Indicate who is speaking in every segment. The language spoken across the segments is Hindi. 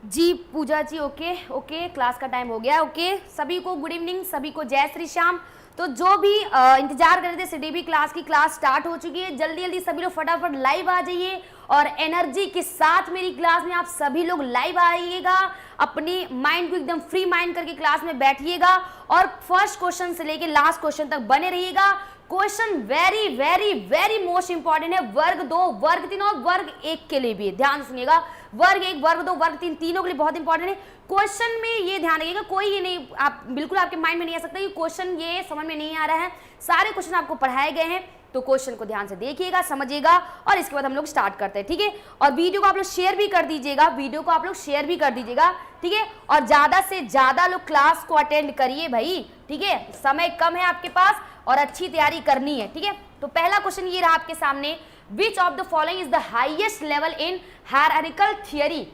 Speaker 1: जी पूजा जी, ओके ओके, क्लास का टाइम हो गया। ओके, सभी को गुड इवनिंग, सभी को जय श्री श्याम। तो जो भी इंतजार कर रहे थे सीडीपी क्लास की, क्लास स्टार्ट हो चुकी है। जल्दी जल्दी सभी लोग फटाफट लाइव आ जाइए और एनर्जी के साथ मेरी क्लास में आप सभी लोग लाइव आइएगा। अपनी माइंड को एकदम फ्री माइंड करके क्लास में बैठिएगा और फर्स्ट क्वेश्चन से लेके लास्ट क्वेश्चन तक बने रहिएगा। Question very very very most important है, वर्ग 2, वर्ग 3 और वर्ग 1 के लिए भी। ध्यान सुनिएगा, वर्ग 1, वर्ग 2, वर्ग 3 तीनों के लिए बहुत इंपॉर्टेंट है। क्वेश्चन में ये ध्यान रखिएगा, कोई ये नहीं, आप बिल्कुल आपके माइंड में नहीं आ सकता कि क्वेश्चन ये समझ में नहीं आ रहा है। सारे क्वेश्चन आपको पढ़ाए गए हैं, तो क्वेश्चन को ध्यान से देखिएगा, समझिएगा और इसके बाद हम लोग स्टार्ट करते हैं। ठीक है, और वीडियो को आप लोग शेयर भी कर दीजिएगा, वीडियो को आप लोग शेयर भी कर दीजिएगा। ठीक है, और ज्यादा से ज्यादा लोग क्लास को अटेंड करिए भाई। ठीक है, समय कम है आपके पास और अच्छी तैयारी करनी है। ठीक है, तो पहला क्वेश्चन ये रहा आपके सामने, which of the following is the highest level in hierarchical theory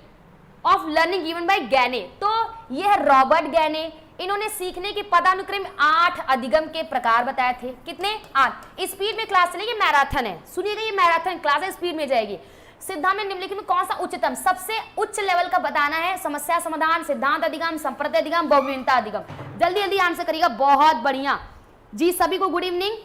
Speaker 1: of learning given by गैने। तो ये है रॉबर्ट गैने। इन्होंने सीखने के पदानुक्रम 8 अधिगम के प्रकार बताए थे। कितने? 8। स्पीड में क्लास चलेगी, मैराथन है, सुनिएगा, ये मैराथन क्लास है, स्पीड में जाएगी। सिद्धांत में निम्नलिखित में कौन सा उच्चतम, सबसे उच्च लेवल का बताना है? समस्या समाधान, सिद्धांत अधिगम, संप्रदाय अधिगम, बहुविधता अधिगम। जल्दी जल्दी आंसर करिएगा, बहुत बढ़िया जी, सभी को गुड इवनिंग,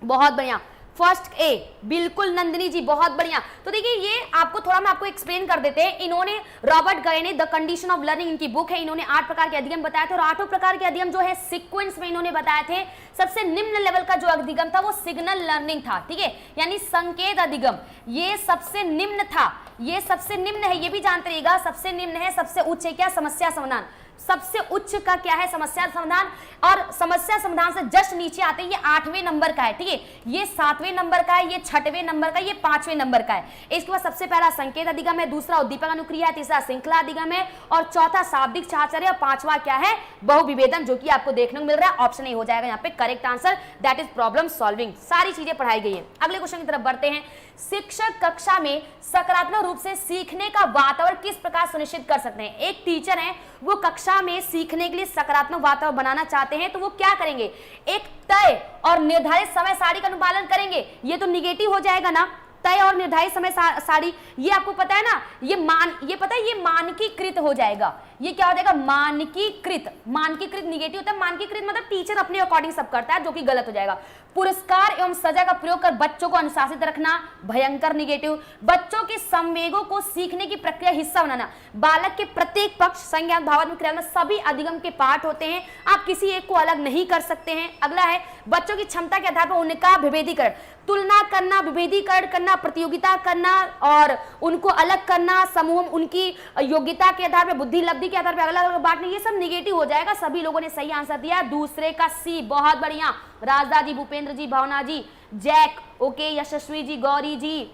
Speaker 1: बहुत बढ़िया। फर्स्ट ए, बिल्कुल नंदिनी जी, बहुत बढ़िया। तो देखिए, ये आपको थोड़ा मैं आपको एक्सप्लेन कर देते हैं। इन्होंने Robert गैने the condition of learning, इनकी बुक है, इन्होंने 8 प्रकार के अधिगम बताए थे और 8 प्रकार के अधिगम जो है सीक्वेंस में इन्होंने बताए थे। सबसे निम्न लेवल का जो अधिगम था वो सिग्नल लर्निंग था। ठीक है, यानी संकेत अधिगम, ये सबसे निम्न था, ये सबसे निम्न है, ये भी जानते रहिएगा, सबसे निम्न है। सबसे उच्च है क्या? समस्या समाधान। सबसे उच्च का क्या है? समस्या समाधान। और समस्या समाधान से जस्ट नीचे आते हैं, ये 8वें नंबर का है। ठीक है, ये 7वें नंबर का है, ये 6वें नंबर का, ये 5वें नंबर का है। इसके बाद सबसे पहला संकेत अधिगम है, दूसरा उद्दीपक अनुक्रिया है, तीसरा श्रृंखला अधिगम है और चौथा शाब्दिक साहचर्य और पांचवा क्या है? बहुविभेदन, जो कि आपको देखने को मिल रहा है। ऑप्शन ए हो जाएगा यहाँ पे correct answer, that is problem solving. सारी चीजें पढ़ाई गई है। अगले क्वेश्चन की तरफ बढ़ते हैं। शिक्षक कक्षा में सकारात्मक रूप से सीखने का वातावरण किस प्रकार सुनिश्चित कर सकते हैं? एक टीचर है, वो कक्षा में सीखने के लिए सकारात्मक वातावरण बनाना चाहते हैं, तो वो क्या करेंगे? एक तय और निर्धारित समय सारणी का अनुपालन करेंगे। ये तो निगेटिव हो जाएगा ना, तय और निर्धारित समय सारणी, ये आपको पता है ना, ये पता है, ये मानकीकृत हो जाएगा। ये क्या हो जाएगा? मानकीकृत। मानकीकृत निगेटिव होता है, मानकीकृत मतलब टीचर अपने अकॉर्डिंग सब करता है, जो कि गलत हो जाएगा। पुरस्कार एवं सजा का प्रयोग कर बच्चों को अनुशासित रखना, भयंकर निगेटिव। बच्चों के संवेगों को सीखने की प्रक्रिया हिस्सा बनाना, बालक के प्रत्येक पक्ष, संज्ञा, भावात्मक क्रिया में सभी अधिगम के पार्ट होते हैं, आप किसी एक को अलग नहीं कर सकते हैं। अगला है बच्चों की क्षमता के आधार पर उनका विभेदीकरण, तुलना करना, विभेदीकरण करना, प्रतियोगिता करना और उनको अलग करना, समूह उनकी योग्यता के आधार पर, बुद्धि लब्धि के आधार पर अलग अलग बांटना, ये सब निगेटिव हो जाएगा। सभी लोगों ने सही आंसर दिया, दूसरे का सी, बहुत बढ़िया। राजदा जी, भूपेंद्र जी, भावना जी, जैक, ओके, यशस्वी जी, गौरी जी,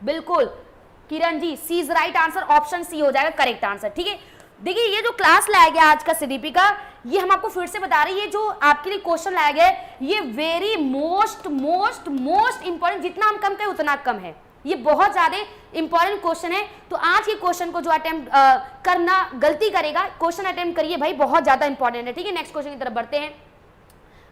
Speaker 1: बिल्कुल, Kiran ji, C is right answer, option C हो जाएगा करेक्ट आंसर। ठीक है, देखिए, ये जो क्लास लाया गया आज का सीडीपी का, ये हम आपको फिर से बता रहे हैं, ये जो आपके लिए क्वेश्चन लाया गया है, ये very most most most important, जितना हम कम करें उतना कम है, ये बहुत ज्यादा इंपॉर्टेंट क्वेश्चन है। तो आज के क्वेश्चन को जो अटेम्प्ट करना गलती करेगा, क्वेश्चन अटेम्प्ट करिए भाई, बहुत ज्यादा इंपॉर्टेंट है। ठीक है, नेक्स्ट क्वेश्चन की तरफ बढ़ते हैं।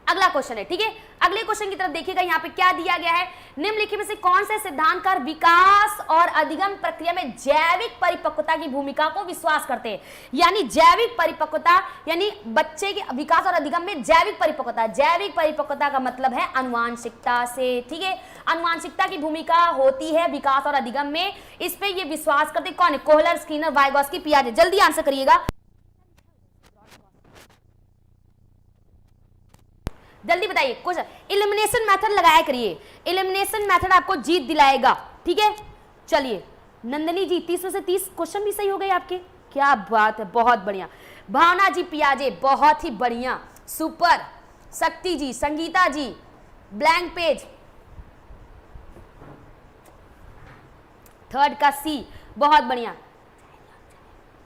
Speaker 1: अगला क्वेश्चन है, ठीक है, अगले क्वेश्चन की तरफ देखिएगा, यहाँ पे क्या दिया गया है? निम्नलिखित में से कौन से सिद्धांतकार विकास और अधिगम प्रक्रिया में जैविक परिपक्वता की भूमिका को विश्वास करते हैं? यानी जैविक परिपक्वता, यानी बच्चे के विकास और अधिगम में जैविक परिपक्वता, जैविक परिपक्वता का मतलब है अनुवांशिकता से। ठीक है, अनुवांशिकता की भूमिका होती है विकास और अधिगम में, इस पे ये विश्वास करते कौन है? कोहलर, स्किनर, वाइगॉस्की, पियाजे। जल्दी आंसर करिएगा, जल्दी बताइए। क्वेश्चन इलिमिनेशन मेथड लगाया करिए, इलिमिनेशन मेथड आपको जीत दिलाएगा। ठीक है, चलिए नंदिनी जी, 30 में से 30 क्वेश्चन भी सही हो गए आपके, क्या बात है, बहुत बढ़िया। भावना जी, पियाजे, बहुत ही बढ़िया, सुपर। शक्ति जी, संगीता जी, ब्लैंक पेज, थर्ड का सी, बहुत बढ़िया।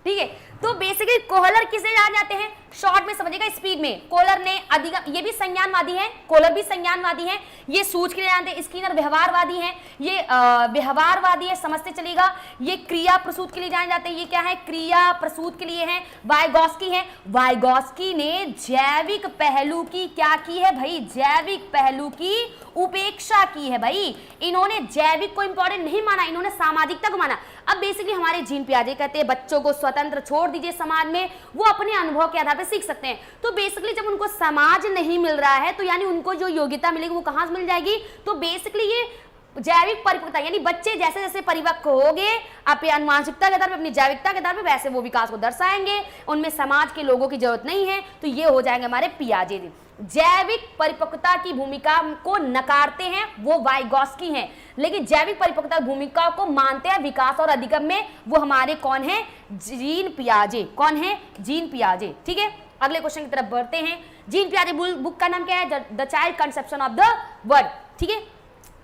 Speaker 1: ठीक है, तो बेसिकली कोहलर किसे जान जाते हैं, शॉर्ट में समझिएगा, स्पीड में कोहलर ने अधिगम, ये भी संज्ञानवादी है, कोहलर भी संज्ञानवादी है, ये सूझ के लिए जानते हैं, स्किनर व्यवहारवादी है, ये व्यवहारवादी है, समझते चलेगा, ये क्रिया प्रसूत के लिए जाने जाते हैं, ये क्या है, क्रिया प्रसूत के लिए है, वाइगॉस्की है, वाइगॉस्की ने जैविक पहलू की क्या की है भाई, जैविक पहलू की उपेक्षा की है भाई, इन्होंने जैविक को इंपॉर्टेंट नहीं माना, इन्होंने सामाजिकता को माना। अब बेसिकली हमारे जीन पियाजे कहते हैं बच्चों को स्वतंत्र छोड़ दीजिए समाज में, वो अपने अनुभव के आधार पर सीख सकते हैं। तो बेसिकली जब उनको समाज नहीं मिल रहा है तो यानी उनको जो योग्यता मिलेगी वो कहां से मिल जाएगी, तो बेसिकली ये जैविक परिपक्वता, यानी बच्चे जैसे जैसे परिपक्व होंगे अपने अनुवांशिकता के आधार पर, अपनी जैविकता के आधार पर, वैसे वो विकास को दर्शाएंगे, उनमें समाज के लोगों की जरूरत नहीं है, तो ये हो जाएंगे हमारे पियाजे। जैविक परिपक्वता की भूमिका को नकारते हैं वो वाइगॉस्की हैं, लेकिन जैविक परिपक्वता भूमिका को मानते हैं विकास और अधिगम में, वो हमारे कौन है, जीन पियाजे। कौन है, जीन पियाजे। ठीक है, अगले क्वेश्चन की तरफ बढ़ते हैं। जीन पियाजे बुक का नाम क्या है, the child conception of the word. ठीक है,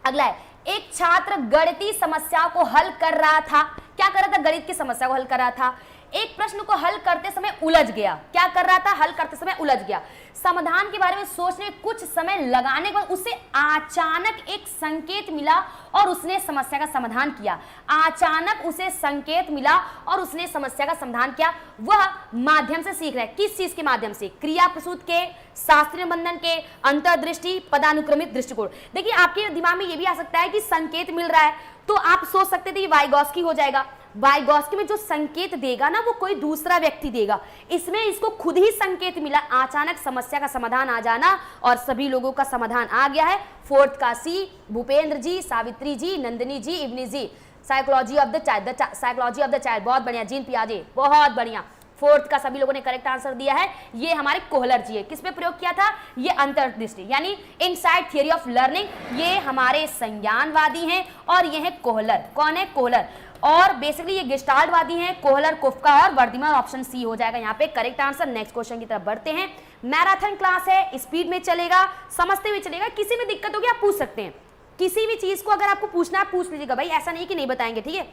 Speaker 1: अगला है, एक छात्र गणितीय समस्या को हल कर रहा था, क्या कर रहा था, गणित की समस्या को हल कर रहा था, एक प्रश्न को हल करते समय उलझ गया, क्या कर रहा था, हल करते समय उलझ गया, समाधान के बारे में सोचने में कुछ समय लगाने के बाद उसे अचानक एक संकेत मिला और उसने समस्या का समाधान किया, अचानक उसे संकेत मिला और उसने समस्या का समाधान किया, वह माध्यम से सीख रहा है, किस चीज के माध्यम से, क्रिया प्रसूत के, शास्त्रीय बंधन के, अंतर्दृष्टि, पदानुक्रमित दृष्टिकोण। देखिए आपके दिमाग में यह भी आ सकता है कि संकेत मिल रहा है, तो आप सोच सकते थे वाइगॉस्की हो जाएगा, वाइगॉस्की में जो संकेत देगा ना वो कोई दूसरा व्यक्ति देगा, इसमें इसको खुद ही संकेत मिला, अचानक समस्या का समाधान आ जाना और सभी लोगों का समाधान आ गया है। फोर्थ का C, Bhupendra ji, Savitri ji, Nandini ji, Evni ji, psychology of the child, psychology of the child, बहुत बढ़िया, जीन पियाजे, बहुत बढ़िया। फोर्थ का सभी लोगों ने करेक्ट आंसर दिया है, ये हमारे कोहलर जी है, किस पे प्रयोग किया था, ये अंतर्दृष्टि यानी इनसाइड थियरी ऑफ लर्निंग, ये हमारे संज्ञानवादी हैं और ये है कोहलर। कौन है, कोहलर। और बेसिकली ये गेस्टाल्टवादी हैं, कोहलर, कुफ्का और वर्धमान, ऑप्शन सी हो जाएगा यहाँ पे करेक्ट आंसर। नेक्स्ट क्वेश्चन की तरफ बढ़ते हैं। मैराथन क्लास है, स्पीड में चलेगा, समझते हुए चलेगा, किसी में दिक्कत होगी आप पूछ सकते हैं, किसी भी चीज को अगर आपको पूछना है पूछ लीजिएगा भाई, ऐसा नहीं कि नहीं बताएंगे। ठीक है,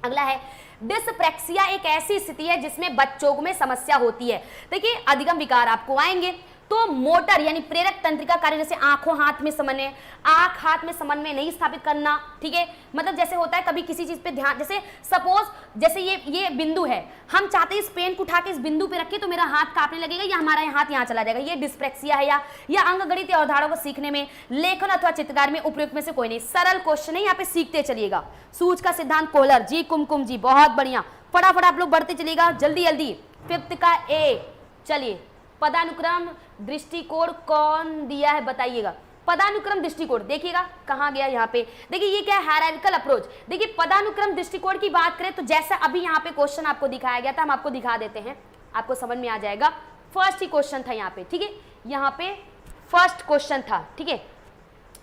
Speaker 1: अगला है, डिस्प्रेक्सिया एक ऐसी स्थिति है जिसमें बच्चों में समस्या होती है। देखिए अधिगम विकार आपको आएंगे, तो मोटर यानी प्रेरक तंत्रिका कार्य, जैसे आंखों हाथ में समन्वय, आंख हाथ में समन्वय नहीं स्थापित करना। ठीक है, मतलब जैसे होता है कभी किसी चीज पे ध्यान, जैसे सपोज जैसे ये बिंदु है, हम चाहते हैं इस पेन को उठा के इस बिंदु पे रखें तो मेरा हाथ कांपने लगेगा या हमारा हाथ यहाँ चला जाएगा, ये डिस्प्रेक्सिया है। या अंग गणित या अवधारणा को सीखने में, लेखन अथवा चित्रकार में उपयुक्त में से कोई नहीं। सरल क्वेश्चन है, यहाँ पे सीखते चलिएगा। सूझ का सिद्धांत, कोहलर जी, कुमकुम जी, बहुत बढ़िया, फटाफट आप लोग बढ़ते चलिएगा, जल्दी जल्दी। फिफ्थ का ए, चलिए, पदानुक्रम दृष्टिकोण कौन दिया है बताइएगा। पदानुक्रम दृष्टिकोण देखिएगा कहां गया, यहाँ पे देखिए, ये क्या है, हायरार्किकल अप्रोच। देखिए पदानुक्रम दृष्टिकोण की बात करें तो जैसा अभी यहाँ पे क्वेश्चन आपको दिखाया गया था, हम आपको दिखा देते हैं, आपको समझ में आ जाएगा। फर्स्ट ही क्वेश्चन था यहाँ पे, ठीक है, यहाँ पे फर्स्ट क्वेश्चन था, ठीक है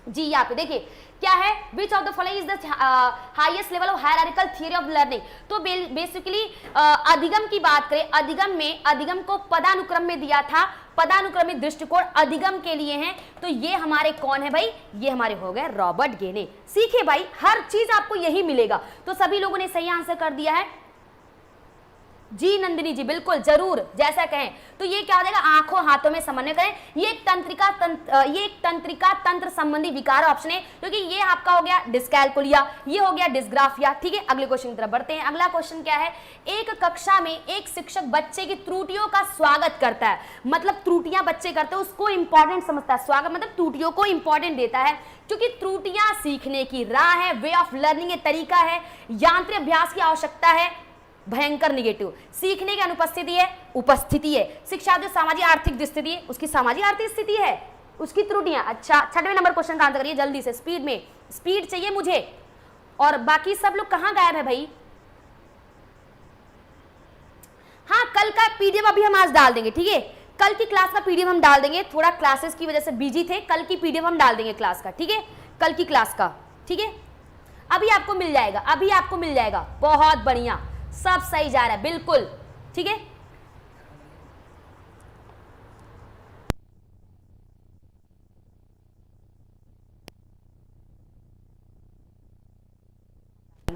Speaker 1: जी। यहाँ पे देखिए क्या है, which of the following is the highest level of hierarchical theory of learning. तो बेसिकली अधिगम की बात करें, अधिगम में, अधिगम को पदानुक्रम में दिया था, पदानुक्रमित दृष्टिकोण अधिगम के लिए हैं, तो ये हमारे कौन है भाई, ये हमारे हो गए रॉबर्ट गेने। सीखे भाई, हर चीज आपको यही मिलेगा। तो सभी लोगों ने सही आंसर कर दिया है जी, नंदिनी जी बिल्कुल जरूर, जैसा कहें। तो ये क्या हो जाएगा, आंखों हाथों में समन्वय करें, ये एक तंत्रिका तंत्र संबंधी विकार ऑप्शन है, क्योंकि ये आपका हो गया डिस्कैल्कुलिया, ये हो गया डिस्ग्राफिया। ठीक है, अगले क्वेश्चन की तरफ बढ़ते हैं। अगला क्वेश्चन क्या है, एक कक्षा में एक शिक्षक बच्चे की त्रुटियों का स्वागत करता है, मतलब त्रुटियां बच्चे करते हैं उसको इंपॉर्टेंट समझता है, स्वागत मतलब त्रुटियों को इंपॉर्टेंट देता है, क्योंकि त्रुटियां सीखने की राह है, वे ऑफ लर्निंग तरीका है, यांत्रिक अभ्यास की आवश्यकता है, भयंकर निगेटिव, सीखने की अनुपस्थिति है, उपस्थिति है, शिक्षा जो सामाजिक आर्थिक स्थिति है, उसकी सामाजिक आर्थिक स्थिति है, उसकी त्रुटियां। अच्छा, छठवें नंबर क्वेश्चन का आंसर करिए जल्दी से, स्पीड में, स्पीड चाहिए मुझे। और बाकी सब लोग कहां गायब है भाई। हाँ, कल का पीडीएफ अभी हम आज डाल देंगे, ठीक है, कल की क्लास का पीडीएफ हम डाल देंगे, थोड़ा क्लासेस की वजह से बिजी थे, कल की पीडीएफ हम डाल देंगे क्लास का, ठीक है, कल की क्लास का, ठीक है, अभी आपको मिल जाएगा, अभी आपको मिल जाएगा। बहुत बढ़िया, सब सही जा रहा है, बिल्कुल ठीक है।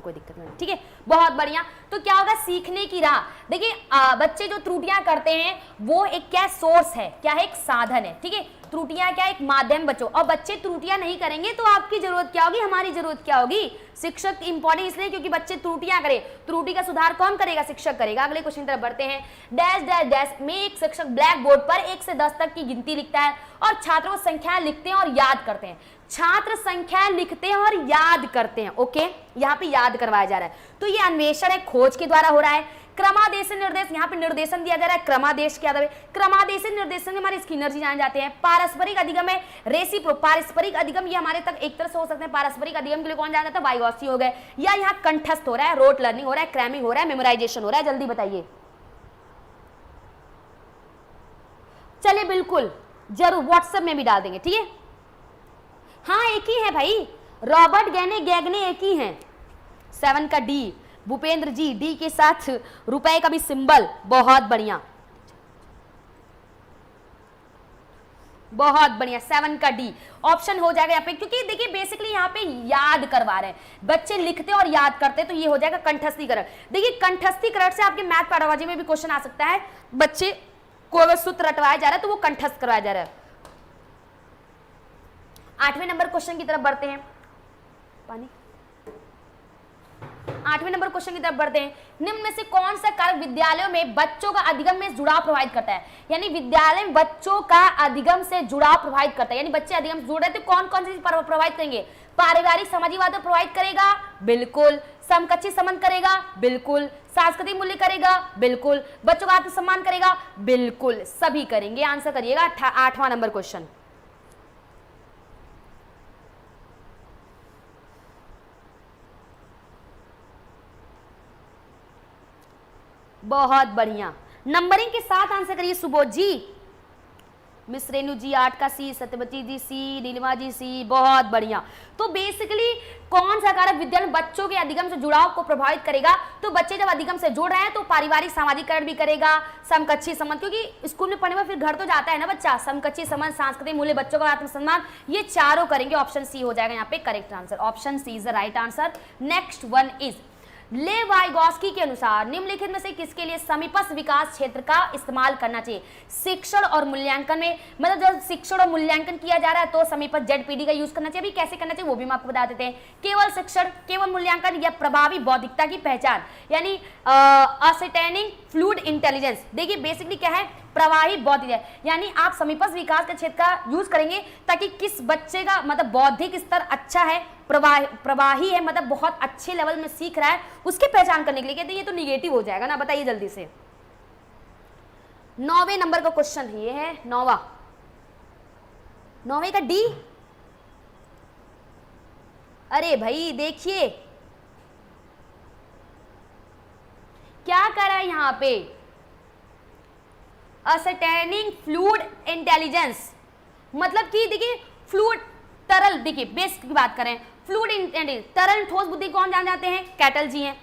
Speaker 1: कोई दिक्कत नहीं, ठीक है, बहुत बढ़िया। तो क्या होगा, सीखने की राह। देखिए बच्चे जो त्रुटियां करते हैं वो एक क्या सोर्स है, क्या है, एक साधन है, ठीक है, त्रुटियां क्या, एक माध्यम बच्चों, और बच्चे त्रुटियां नहीं करेंगे तो आपकी जरूरत क्या होगी, हमारी जरूरत क्या होगी, शिक्षक इंपॉर्टेंट इसलिए क्योंकि बच्चे त्रुटियां करें, त्रुटि का सुधार कौन करेगा, शिक्षक करेगा। अगले क्वेश्चन की तरफ बढ़ते हैं। डैश डैश डैश में एक शिक्षक ब्लैक बोर्ड पर 1 से 10 तक की गिनती लिखता है और छात्रों को संख्याएं लिखते हैं और याद करते हैं। छात्र संख्याएं लिखते हैं और याद करते हैं, ओके, यहाँ पे याद करवाया जा रहा है। तो ये अन्वेषण है, खोज के द्वारा हो रहा है। क्रमादेश निर्देश, यहाँ पे निर्देशन दिया जा रहा है, क्रमादेश क्या है, क्रमादेश निर्देशन हमारे स्किनर जी जान जाते हैं। पारस्परिक अधिगम है, रेसिप्रो, पारस्परिक अधिगम, ये हमारे तक एक तरह से हो सकते हैं। पारस्परिक अधिगम के लिए कौन जान जाता है, वाइगॉस्की हो गए। या यहाँ कंठस्थ हो रहा है, रोट लर्निंग हो रहा है, क्रैमिंग हो रहा है, मेमोराइजेशन हो रहा है, जल्दी बताइए। चलिए बिल्कुल जरूर व्हाट्सएप में भी डाल देंगे, ठीक है। हाँ एक ही है भाई, रॉबर्ट गैगने एक ही हैं। 7 का डी, भूपेंद्र जी, डी के साथ रुपए का भी सिंबल, बहुत बढ़िया, बहुत बढ़िया। 7 का डी ऑप्शन हो जाएगा यहाँ पे, क्योंकि देखिए बेसिकली यहाँ पे याद करवा रहे हैं, बच्चे लिखते और याद करते, तो ये हो जाएगा कंठस्थीकरण। देखिए कंठस्थीकरण से आपके मैथ पैडागोजी में भी क्वेश्चन आ सकता है, बच्चे को अगर सूत्र रटवाया जा रहा है तो वो कंठस्थ करवाया जा रहा है। 8वें नंबर क्वेश्चन की तरफ बढ़ते हैं। पानी 8वें नंबर क्वेश्चन की तरफ बढ़ते हैं। निम्न में से कौन सा कारक विद्यालयों में बच्चों का अधिगम में जुड़ाव प्रभावित करता है, यानी विद्यालय में बच्चों का अधिगम से जुड़ाव प्रभावित करता है, यानी बच्चे अधिगम से जुड़ रहे तो कौन कौन सी चीज प्रभावित करेंगे, पारिवारिक सामाजिकवाद प्रभावित करेगा, बिल्कुल, समकक्षी संबंध करेगा, बिल्कुल, सांस्कृतिक मूल्य करेगा, बिल्कुल, बच्चों का आत्मसम्मान करेगा, बिल्कुल, सभी करेंगे। आंसर करिएगा 8वां नंबर क्वेश्चन। बहुत बढ़िया, नंबरिंग के साथ आंसर करिए। सुबोध जी, मिस रेणु जी 8 का सी, सत्यवती जी सी, नीलिमा जी सी, बहुत बढ़िया। तो बेसिकली कौन सा कारक विद्यालय में बच्चों के अधिगम से जुड़ाव को प्रभावित करेगा, तो बच्चे जब अधिगम से जुड़ रहे हैं तो पारिवारिक सामाजिकरण भी करेगा, समकक्षी संबंध, क्योंकि स्कूल में पढ़ने में फिर घर तो जाता है ना बच्चा, समकक्षी संबंध, सांस्कृतिक मूल्य, बच्चों का आत्मसम्मान, ये चारों करेंगे। ऑप्शन सी हो जाएगा यहाँ पे correct answer, option C is the right answer. Next one is Lev Vygotsky के अनुसार निम्नलिखित में से किसके लिए समीपस्थ विकास क्षेत्र का इस्तेमाल करना चाहिए। शिक्षण और मूल्यांकन में, मतलब जब शिक्षण और मूल्यांकन किया जा रहा है तो समीपस्थ ZPD का यूज करना चाहिए। अभी कैसे करना चाहिए वो भी हम आपको बता देते हैं। केवल शिक्षण, केवल मूल्यांकन, या प्रभावी बौद्धिकता की पहचान, यानी असर्टेनिंग फ्लूइड इंटेलिजेंस। देखिए बेसिकली क्या है, प्रवाही बौद्धिक, यानी आप समीपस्थ विकास के क्षेत्र का यूज करेंगे ताकि किस बच्चे का मतलब बौद्धिक स्तर अच्छा है, प्रवाही है, मतलब बहुत अच्छे लेवल में सीख रहा है, उसकी पहचान करने के लिए। कहते हैं ये तो निगेटिव हो जाएगा ना, बताइए जल्दी से। 9वें नंबर का क्वेश्चन ये है, 9वें का डी। अरे भाई देखिए क्या करा है यहां पे, असर्टेनिंग फ्लूइड इंटेलिजेंस, मतलब कि देखिए फ्लूइड तरल, देखिए बेसिक की बात करें, फ्लूइड इंटेलिजेंस, तरल ठोस बुद्धि कौन जान जाते हैं, कैटल जी हैं।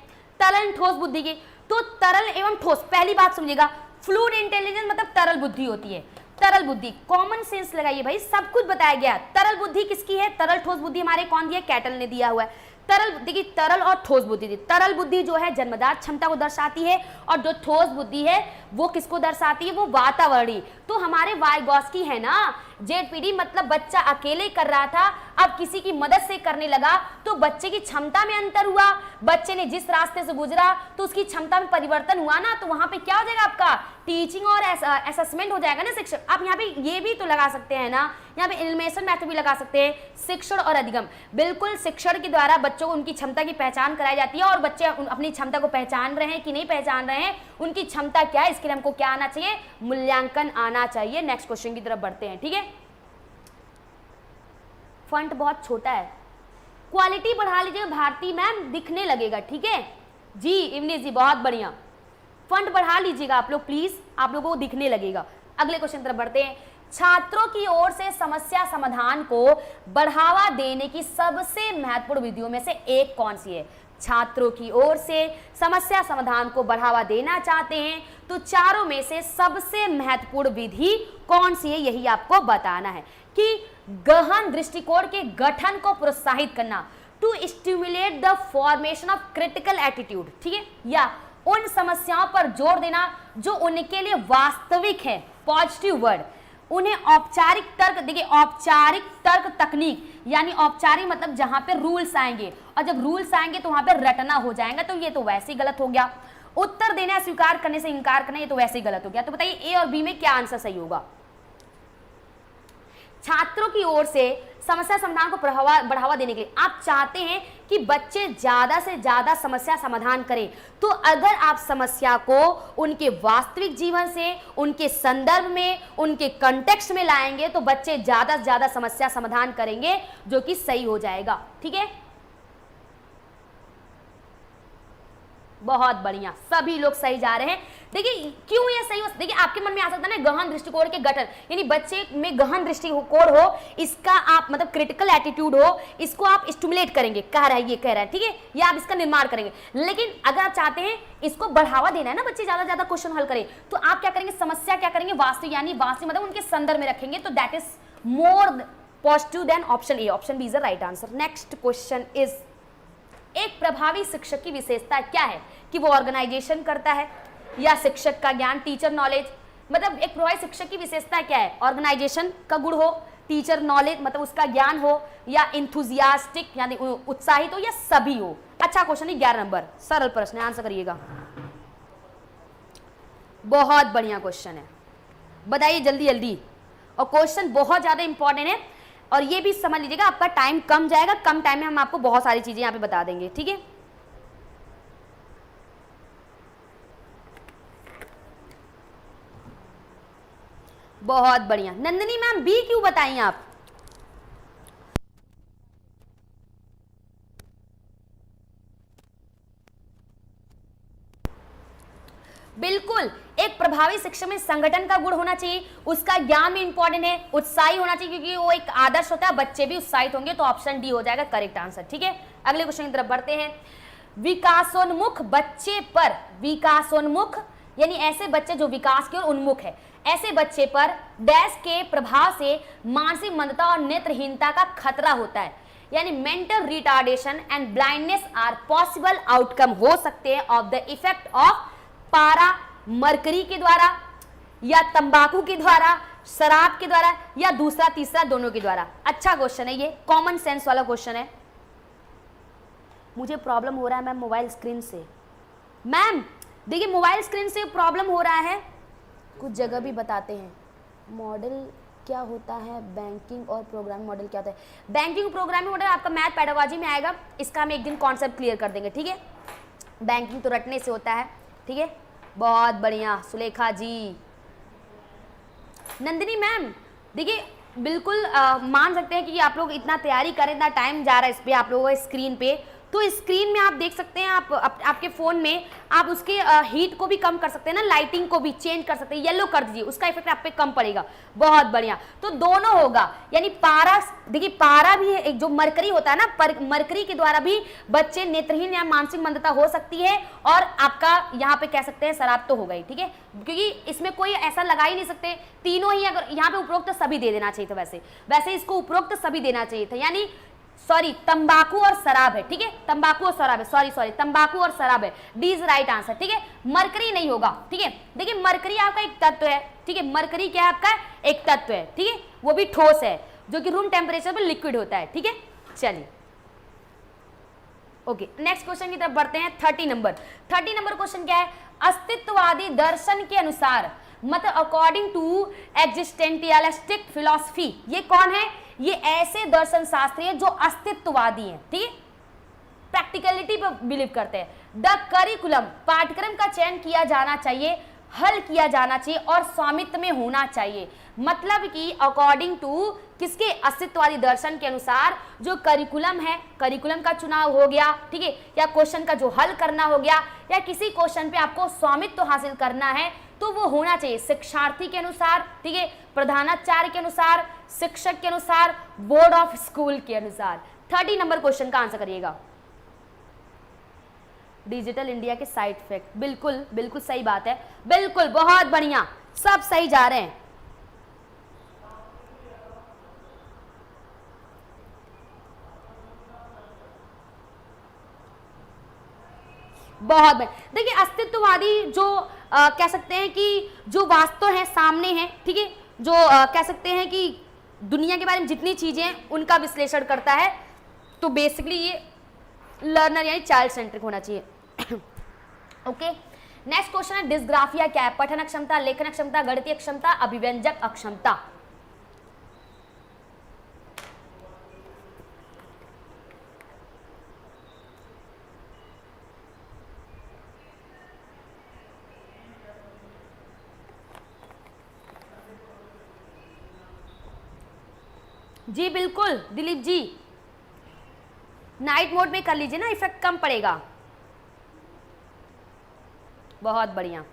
Speaker 1: तरल ठोस बुद्धि की, तो तरल एवं ठोस, पहली बात समझिएगा, फ्लूइड इंटेलिजेंस मतलब तरल बुद्धि होती है। तरल बुद्धि, कॉमन सेंस लगाइए भाई, सब कुछ बताया गया। तरल बुद्धि किसकी है, तरल ठोस बुद्धि हमारे कौन दिया, कैटल ने दिया हुआ है। तरल, देखिए तरल और ठोस बुद्धि, तरल बुद्धि जो है जन्मजात क्षमता को दर्शाती है, और जो ठोस बुद्धि है वो किसको दर्शाती है, वो वातावरणीय। तो हमारे वाइगॉस्की है ना, ZPD मतलब बच्चा अकेले कर रहा था, अब किसी की मदद से करने लगा तो बच्चे की क्षमता में अंतर हुआ, बच्चे ने जिस रास्ते से गुजरा तो उसकी क्षमता में परिवर्तन हुआ ना, तो वहां पे क्या हो जाएगा आपका, टीचिंग और असेसमेंट हो जाएगा ना, शिक्षण। आप यहाँ पे ये भी तो लगा सकते हैं ना, यहाँ पे एलिमिनेशन मेथड भी लगा सकते हैं, शिक्षण और अधिगम। बिल्कुल, शिक्षण के द्वारा बच्चों को उनकी क्षमता की पहचान कराई जाती है, और बच्चे अपनी क्षमता को पहचान रहे हैं कि नहीं पहचान रहे हैं, उनकी क्षमता क्या है, इसके लिए हमको क्या आना चाहिए, मूल्यांकन आना चाहिए। नेक्स्ट क्वेश्चन की तरफ बढ़ते हैं, ठीक है। फंट बहुत छोटा है, क्वालिटी बढ़ा लीजिए भारती मैम, दिखने लगेगा, ठीक है जी। इवनी जी बहुत बढ़िया, फंट बढ़ा लीजिएगा आप लोग प्लीज, आप लोगों को दिखने लगेगा। अगले क्वेश्चन तरफ बढ़ते हैं। छात्रों की ओर से समस्या समाधान को बढ़ावा देने की सबसे महत्वपूर्ण विधियों में से एक कौन सी है। छात्रों की ओर से समस्या समाधान को बढ़ावा देना चाहते हैं तो चारों में से सबसे महत्वपूर्ण विधि कौन सी है, यही आपको बताना है। कि गहन दृष्टिकोण के गठन को प्रोत्साहित करना, to stimulate the formation of critical attitude, ठीक है, या उन समस्याओं पर जोर देना जो उनके लिए वास्तविक है, पॉजिटिव वर्ड, उन्हें औपचारिक तर्क, देखिए औपचारिक तर्क तकनीक, यानी औपचारिक मतलब जहां पे रूल्स आएंगे, और जब रूल्स आएंगे तो वहां पे रटना हो जाएगा, तो ये तो वैसे ही गलत हो गया। उत्तर देना स्वीकार करने से इनकार करना, ये तो वैसे ही गलत हो गया। तो बताइए ए और बी में क्या आंसर सही होगा? छात्रों की ओर से समस्या समाधान को बढ़ावा देने के लिए आप चाहते हैं कि बच्चे ज्यादा से ज्यादा समस्या समाधान करें, तो अगर आप समस्या को उनके वास्तविक जीवन से, उनके संदर्भ में, उनके कंटेक्स्ट में लाएंगे तो बच्चे ज्यादा से ज्यादा समस्या समाधान करेंगे, जो कि सही हो जाएगा। ठीक है, बहुत बढ़िया, सभी लोग सही जा रहे हैं। देखिए क्यों ये सही हो, देखिए आपके मन में आ सकता है ना गहन दृष्टिकोण के गठन, यानी बच्चे में गहन दृष्टिकोण हो, इसका आप मतलब क्रिटिकल एटीट्यूड हो, इसको आप स्टिमुलेट करेंगे, कह रहा है ये कह रहा है, ठीक है, या आप इसका निर्माण करेंगे। लेकिन अगर आप चाहते हैं इसको बढ़ावा देना है ना, बच्चे ज्यादा ज्यादा क्वेश्चन हल करें, तो आप क्या करेंगे, समस्या क्या करेंगे, वास्तविक, यानी वास्तविक मतलब उनके संदर्भ में रखेंगे, तो that is more positive than option A. Option B is the right answer. Next question is, एक प्रभावी शिक्षक की विशेषता क्या है? कि वो ऑर्गेनाइजेशन करता है, या शिक्षक का ज्ञान, टीचर नॉलेज, मतलब एक प्रभावी शिक्षक की विशेषता क्या है? ऑर्गेनाइजेशन का गुण हो, टीचर नॉलेज मतलब उसका ज्ञान हो, या इंथुजियास्टिक यानी उत्साहित हो, या सभी हो। अच्छा क्वेश्चन है, 11 नंबर, सरल प्रश्न है, आंसर करिएगा। बहुत बढ़िया क्वेश्चन है, बताइए जल्दी जल्दी, और क्वेश्चन बहुत ज्यादा इंपॉर्टेंट है, और ये भी समझ लीजिएगा आपका टाइम कम जाएगा, कम टाइम में हम आपको बहुत सारी चीजें यहाँ पे बता देंगे। ठीक है, बहुत बढ़िया। नंदिनी मैम बी क्यों बताइए आप? बिल्कुल, एक प्रभावी शिक्षक में संगठन का गुण होना चाहिए, उसका ज्ञान भी इंपॉर्टेंट है, उत्साही होना चाहिए क्योंकि वो एक आदर्श होता है, बच्चे भी उत्साहित होंगे, तो ऑप्शन डी हो जाएगा करेक्ट आंसर। ठीक है, अगले क्वेश्चन की तरफ बढ़ते हैं। विकासोन्मुख बच्चे पर, विकासोन्मुख यानी ऐसे बच्चे जो विकास की ओर उन्मुख है, ऐसे बच्चे पर डैश के प्रभाव से मानसिक मंदता और नेत्रहीनता का खतरा होता है, यानी mental retardation and blindness are possible outcome हो सकते हैं ऑफ द इफेक्ट ऑफ पारा, मरकरी के द्वारा, या तंबाकू के द्वारा, शराब के द्वारा, या दूसरा तीसरा दोनों के द्वारा। अच्छा क्वेश्चन है, ये कॉमन सेंस वाला क्वेश्चन है। मुझे प्रॉब्लम हो रहा है मैम मोबाइल स्क्रीन से। मैम देखिए मोबाइल स्क्रीन से प्रॉब्लम हो रहा है, कुछ जगह भी बताते हैं। मॉडल क्या होता है, बैंकिंग और प्रोग्रामिंग मॉडल क्या होता है? बैंकिंग प्रोग्रामिंग मॉडल आपका मैथ पेडागोजी में आएगा, इसका हम एक दिन कॉन्सेप्ट क्लियर कर देंगे। ठीक है, बैंकिंग तो रटने से होता है। ठीक है, बहुत बढ़िया सुलेखा जी। नंदिनी मैम देखिए बिल्कुल मान सकते हैं कि आप लोग इतना तैयारी करें, इतना टाइम जा रहा है इस पे आप लोगों को स्क्रीन पे, तो स्क्रीन में आप देख सकते हैं, आपके फ़ोन में आप उसके हीट को भी कम कर सकते हैं ना, लाइटिंग को भी चेंज कर सकते हैं, येलो कर दीजिए, उसका इफेक्ट आप पे कम पड़ेगा। बहुत बढ़िया, तो दोनों होगा, यानी पारा, देखिए पारा भी है, एक जो मरकरी होता है ना, मरकरी के द्वारा भी बच्चे नेत्रहीन या मानसिक मंदता हो सकती है, और आपका यहाँ पे कह सकते हैं शराब तो हो गई। ठीक है, क्योंकि इसमें कोई ऐसा लगा ही नहीं सकते, तीनों ही अगर यहाँ पे उपरोक्त सभी दे देना चाहिए था, वैसे इसको उपरोक्त सभी देना चाहिए था, यानी सॉरी तंबाकू और शराब है। ठीक है, तंबाकू और शराब है, सॉरी तंबाकू और शराब है, डी इज राइट आंसर। ठीक है, मरकरी नहीं होगा। ठीक है, देखिए मरकरी आपका एक तत्व है। ठीक है, मरकरी क्या है आपका एक तत्व है। ठीक है, वो भी ठोस है, जो कि रूम टेम्परेचर पर लिक्विड होता है। ठीक है, चलिए ओके, नेक्स्ट क्वेश्चन की तरफ बढ़ते हैं। 30 नंबर क्वेश्चन क्या है? अस्तित्ववादी दर्शन के अनुसार, मतलब अकॉर्डिंग टू एग्जिस्टेंटियलिस्टिक फिलॉसफी, ये कौन है? ये ऐसे दर्शन शास्त्री है जो अस्तित्ववादी हैं। ठीक है, प्रैक्टिकलिटी पर बिलीव करते हैं। द करिकुलम, पाठ्यक्रम का चयन किया जाना चाहिए, हल किया जाना चाहिए और स्वामित्व में होना चाहिए। मतलब कि अकॉर्डिंग टू किसके? अस्तित्ववादी दर्शन के अनुसार जो करिकुलम है, करिकुलम का चुनाव हो गया, ठीक है, या क्वेश्चन का जो हल करना हो गया, या किसी क्वेश्चन पे आपको स्वामित्व हासिल करना है, तो वो होना चाहिए शिक्षार्थी के अनुसार, ठीक है, प्रधानाचार्य के अनुसार, शिक्षक के अनुसार, बोर्ड ऑफ स्कूल के अनुसार। 30 नंबर क्वेश्चन का आंसर करिएगा। डिजिटल इंडिया के साइड इफेक्ट, बिल्कुल बिल्कुल सही बात है, बिल्कुल बहुत बढ़िया, सब सही जा रहे हैं। बहुत देखिए अस्तित्ववादी जो कह सकते हैं कि जो वास्तव है सामने है, ठीक है, जो कह सकते हैं कि दुनिया के बारे में जितनी चीजें हैं उनका विश्लेषण करता है, तो बेसिकली ये लर्नर यानी चाइल्ड सेंट्रिक होना चाहिए। ओके, नेक्स्ट क्वेश्चन है डिस्ग्राफिया क्या है? पठन अक्षमता, लेखन अक्षमता, गणितीय अक्षमता, अभिव्यंजक अक्षमता। जी बिल्कुल दिलीप जी, नाइट मोड में कर लीजिए ना, इफेक्ट कम पड़ेगा। बहुत बढ़िया,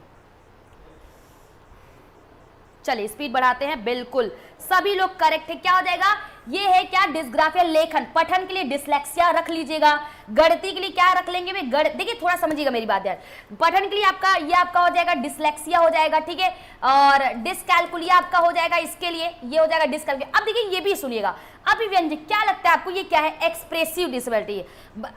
Speaker 1: चलिए स्पीड बढ़ाते हैं। बिल्कुल सभी लोग करेक्ट है। क्या हो जाएगा? ये है क्या? डिस्ग्राफिया लेखन। पठन के लिए डिसलेक्सिया रख लीजिएगा। गणितीय के लिए क्या रख लेंगे? देखिए थोड़ा समझिएगा मेरी बात यार। पठन के लिए आपका ये आपका हो जाएगा डिसलेक्सिया हो जाएगा, ठीक है, और डिसकैलकुलिया आपका हो जाएगा, इसके लिए ये हो जाएगा डिसकैलकुलिया। अब देखिए ये भी सुनिएगा, अभिव्यंजक क्या लगता है आपको? ये क्या है? एक्सप्रेसिव डिसेबिलिटी,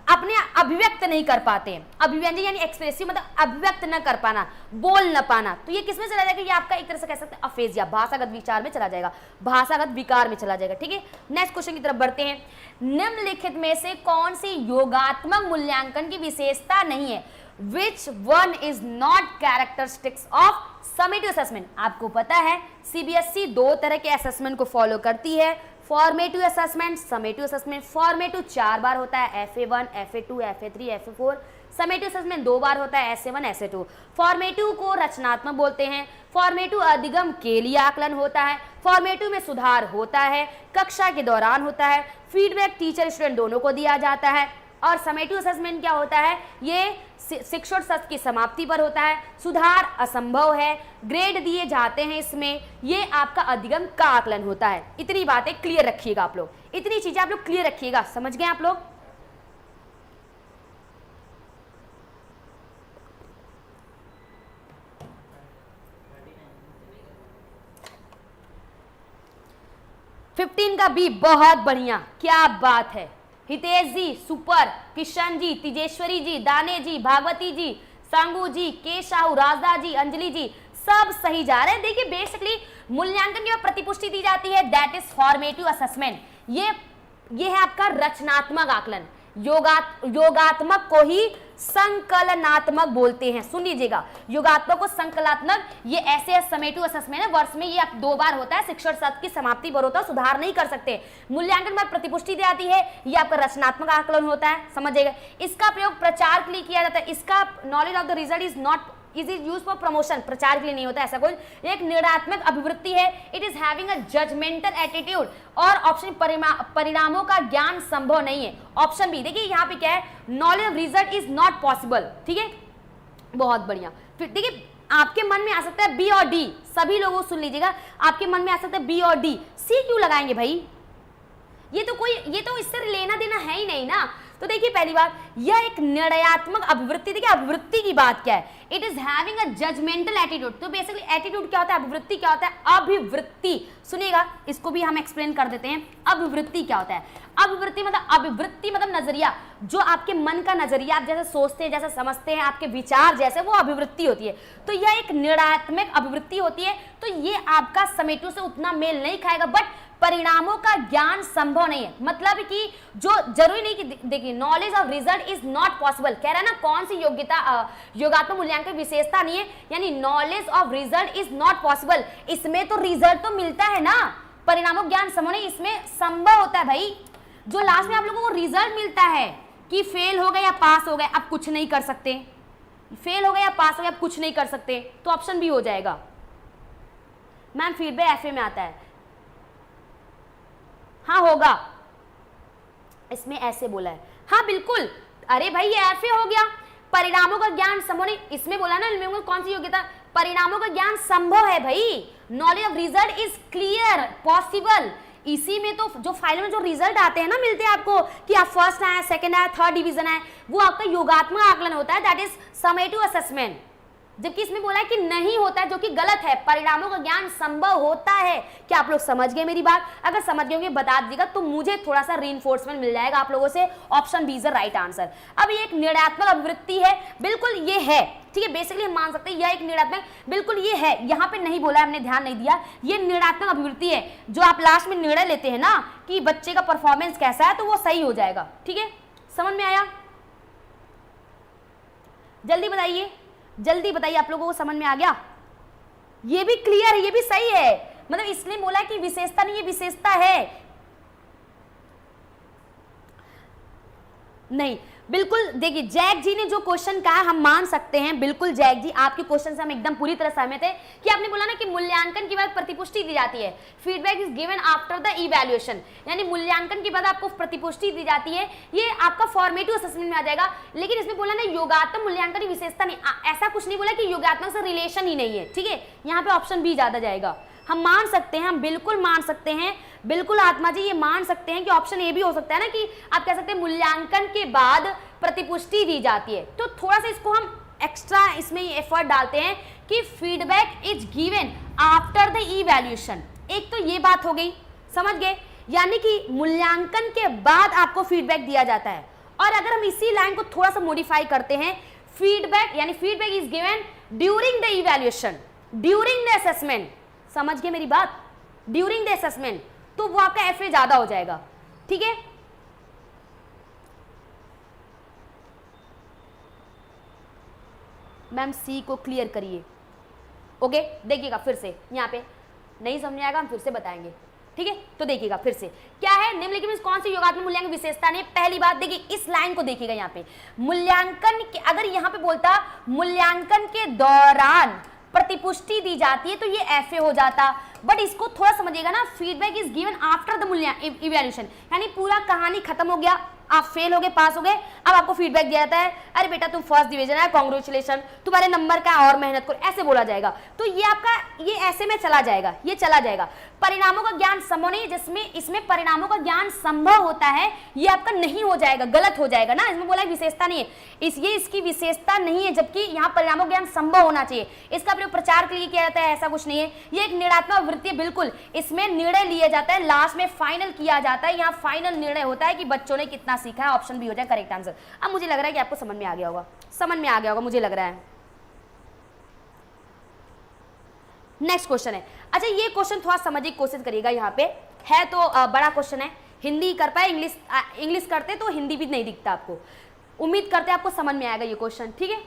Speaker 1: अपने अभिव्यक्त नहीं कर पाते हैं। अभिव्यंजक यानी एक्सप्रेसिव मतलब अभिव्यक्त न कर पाना, बोल न पाना। तो ये किसमें चला जाएगा? ये आपका एक तरह से कह सकते हैं अफेजिया, भाषागत विचार में चला जाएगा, भाषागत विकार में चला जाएगा, ठीक है। नेक्स्ट क्वेश्चन की तरफ बढ़ते हैं। निम्नलिखित में से कौन सी योगात्मक मूल्यांकन की विशेषता नहीं है? Which one is not characteristics of summative assessment? आपको पता है सीबीएसई दो तरह के असेसमेंट को फॉलो करती है, formative assessment, summative assessment. Formative 4 बार होता है, FA1, FA2, FA3, FA4। Summative assessment 2 बार होता है, SA1, SA2। फॉर्मेटिव को रचनात्मक बोलते हैं। फॉर्मेटिव अधिगम के लिए आकलन होता है। फॉर्मेटिव में सुधार होता है, कक्षा के दौरान होता है, फीडबैक टीचर स्टूडेंट दोनों को दिया जाता है। और समेटिव असेसमेंट क्या होता है? ये शिक्षण सत्र की समाप्ति पर होता है, सुधार असंभव है, ग्रेड दिए जाते हैं इसमें, ये आपका अधिगम का आकलन होता है। इतनी बातें क्लियर रखिएगा आप लोग, इतनी चीजें आप लोग क्लियर रखिएगा। समझ गए आप लोग? का बी, बहुत बढ़िया, क्या बात है। हितेश जी सुपर, किशन जी, तिजेश्वरी जी, दाने जी, भागवती जी, सांगू जी, के साहू, राजदा जी, अंजलि जी, सब सही जा रहे हैं। देखिए बेसिकली मूल्यांकन की प्रतिपुष्टि दी जाती है, दैट इज फॉर्मेटिव असेसमेंट। ये है आपका रचनात्मक आकलन। योगात्मक को ही संकलनात्मक बोलते हैं। सुन लीजिएगा, योगात्मक को संकलनात्मक, ये ऐसे समेटिव असेसमेंट है, वर्ष में ये 2 बार होता है, शिक्षण सत्र की समाप्ति पर होता है, सुधार नहीं कर सकते। मूल्यांकन में प्रतिपुष्टि दी जाती है, ये आपका रचनात्मक आकलन होता है, समझिएगा। इसका प्रयोग प्रचार के लिए किया जाता है। इसका knowledge of the result is not is use for promotion, प्रचार के लिए नहीं होता ऐसा कुछ। एक निर्णयात्मक अभिवृत्ति है, it is having a judgmental attitude. और ऑप्शन परिणामों का ज्ञान संभव नहीं है। ऑप्शन बी, देखिए यहाँ पे क्या है? Knowledge of result is not possible, ठीक है, बहुत बढ़िया। फिर देखिए आपके मन में आ सकता है बी और डी, सभी लोगों को सुन लीजिएगा, आपके मन में आ सकता है बी और डी। सी क्यों लगाएंगे भाई? ये तो इससे लेना देना है ही नहीं ना। तो देखिए पहली बात, यह एक निर्णयात्मक अभिवृत्ति। देखिए अभिवृत्ति की बात क्या है? It is having a judgmental attitude. तो बेसिकली एटीट्यूड क्या होता है, अभिवृत्ति क्या होता है? अभिवृत्ति, सुनिएगा इसको भी हम एक्सप्लेन कर देते हैं। अभिवृत्ति क्या होता है? अभिवृत्ति मतलब नजरिया, जो आपके मन का नजरिया, आप जैसे सोचते हैं, जैसे समझते हैं, आपके विचार जैसे, वो अभिवृत्ति होती है। तो यह एक निर्णयात्मक अभिवृत्ति होती है। तो ये आपका समेटिव से उतना मेल नहीं खाएगा, बट परिणामों का ज्ञान संभव नहीं है। मतलब कि जो जरूरी नहीं कि देखिए knowledge of result is not possible, कह रहा है ना, कौन सी योगात्मक मूल्यांकन विशेषता नहीं है, यानी knowledge of result is not possible. इसमें तो रिजल्ट तो मिलता है ना, परिणामों ज्ञान संभव नहीं, इसमें संभव होता है भाई। जो लास्ट में आप लोगों को रिजल्ट मिलता है कि फेल हो गए या पास हो गए, आप कुछ नहीं कर सकते। फेल हो गए या पास हो गए, आप कुछ नहीं कर सकते, तो ऑप्शन भी हो जाएगा। मैम फीडबैक एफए में आता है, हाँ होगा, इसमें ऐसे बोला है, हाँ बिल्कुल। अरे भाई ये एफए हो गया, परिणामों का ज्ञान संभव नहीं, इसमें बोला ना इनमें कौन सी योग्यता? परिणामों का ज्ञान संभव है भाई। Knowledge of result is clear possible. इसी में तो जो फाइल में जो रिजल्ट आते हैं ना, मिलते हैं आपको कि आप फर्स्ट आए, सेकंड आए, थर्ड डिवीजन आए, वो आपका योगात्मक आकलन होता है, दैट इज समेटिव असेसमेंट। जबकि इसमें बोला है कि नहीं होता है, जो कि गलत है। परिणामों का ज्ञान संभव होता है। क्या आप लोग समझ गए मेरी बात? अगर समझ गए होंगे बता दीजिएगा तो मुझे थोड़ा सा रीइंफोर्समेंट मिल जाएगा आप लोगों से। Option B is the right answer. अब ये एक निर्णयात्मक अभिवृत्ति है, बिल्कुल ये है, ठीक है, बेसिकली हम मान सकते हैं यह एक निर्णयात्मक, बिल्कुल ये है। यहाँ पे नहीं बोला है, हमने ध्यान नहीं दिया, ये निर्णयात्मक अभिवृत्ति है। जो आप लास्ट में निर्णय लेते हैं ना कि बच्चे का परफॉर्मेंस कैसा है, तो वो सही हो जाएगा। ठीक है, समझ में आया? जल्दी बताइए, जल्दी बताइए, आप लोगों को समझ में आ गया? ये भी क्लियर है, ये भी सही है। मतलब इसलिए बोला कि विशेषता नहीं, ये विशेषता है। नहीं, बिल्कुल देखिए, जैक जी ने जो क्वेश्चन कहा हम मान सकते हैं, बिल्कुल जैक जी आपके क्वेश्चन से हम एकदम पूरी तरह सहमत है कि आपने बोला ना कि मूल्यांकन के बाद प्रतिपुष्टि दी जाती है। Feedback is given after the evaluation, यानी मूल्यांकन के बाद आपको प्रतिपुष्टि दी जाती है। ये आपका फॉर्मेटिव असेसमेंट में आ जाएगा। लेकिन इसमें बोला ना योगात्मक मूल्यांकन की विशेषता नहीं, ऐसा कुछ नहीं बोला कि योगात्मक से रिलेशन ही नहीं है। ठीक है, यहाँ पे ऑप्शन बी ज्यादा जाएगा। हम मान सकते हैं, हम बिल्कुल मान सकते हैं, बिल्कुल आत्मा जी ये मान सकते हैं कि ऑप्शन ए भी हो सकता है ना, कि आप कह सकते हैं मूल्यांकन के बाद प्रतिपुष्टि दी जाती है। तो थोड़ा सा इसको हम एक्स्ट्रा इसमें एफर्ट डालते हैं कि feedback is given after the evaluation. एक तो ये बात हो गई, समझ गए, यानी कि मूल्यांकन के बाद आपको फीडबैक दिया जाता है। और अगर हम इसी लाइन को थोड़ा सा मॉडिफाई करते हैं, फीडबैक यानी feedback is given during the evaluation, during the assessment. समझ गए मेरी बात? ड्यूरिंग द असेसमेंट, तो वो आपका एफए ज्यादा हो जाएगा। ठीक है, मैम सी को क्लियर करिए। ओके, देखिएगा फिर से, यहाँ पे नहीं समझ आएगा हम फिर से बताएंगे। ठीक है, तो देखिएगा फिर से क्या है, निम्नलिखित में कौन सी योगात्मक मूल्यांकन विशेषता ने? पहली बात देखिए, इस लाइन को देखिएगा, यहाँ पे मूल्यांकन के, अगर यहाँ पे बोलता मूल्यांकन के दौरान प्रतिपुष्टि दी जाती है तो ये एफए हो जाता। बट इसको थोड़ा समझिएगा ना, feedback is given after the evaluation, यानी पूरा कहानी खत्म हो गया, आप फेल हो गए, पास हो गए, अब आपको फीडबैक दिया जाता है, अरे बेटा तुम फर्स्ट डिवीजन है, कांग्रेचुलेशन, तुम्हारे नंबर का और मेहनत करो, ऐसे बोला जाएगा। तो ये आपका ये ऐसे में चला जाएगा, ये चला जाएगा। परिणामों का ज्ञान संभव नहीं, जिसमें इसमें परिणामों का ज्ञान संभव होता है, ये आपका नहीं हो जाएगा, गलत हो जाएगा ना। इसमें बोला विशेषता नहीं है, ये इसकी विशेषता नहीं है, जबकि यहाँ परिणामों का ज्ञान संभव होना चाहिए। इसका प्रयोग प्रचार के लिए किया जाता है, ऐसा कुछ नहीं है। ये एक निर्णयात्मक वृत्ति है, बिल्कुल इसमें निर्णय लिया जाता है, लास्ट में फाइनल किया जाता है। यहाँ फाइनल निर्णय होता है कि बच्चों ने कितना सीखा है। ऑप्शन बी हो जाए करेक्ट आंसर। अब मुझे लग रहा है कि आपको समझ में आ गया होगा, समझ में आ गया होगा मुझे लग रहा है। नेक्स्ट क्वेश्चन है, अच्छा ये क्वेश्चन थोड़ा समझने की कोशिश करिएगा, यहाँ पे है तो बड़ा क्वेश्चन है, हिंदी कर पाए, इंग्लिश करते तो हिंदी भी नहीं दिखता आपको। उम्मीद करते आपको समझ में आएगा ये क्वेश्चन। ठीक है,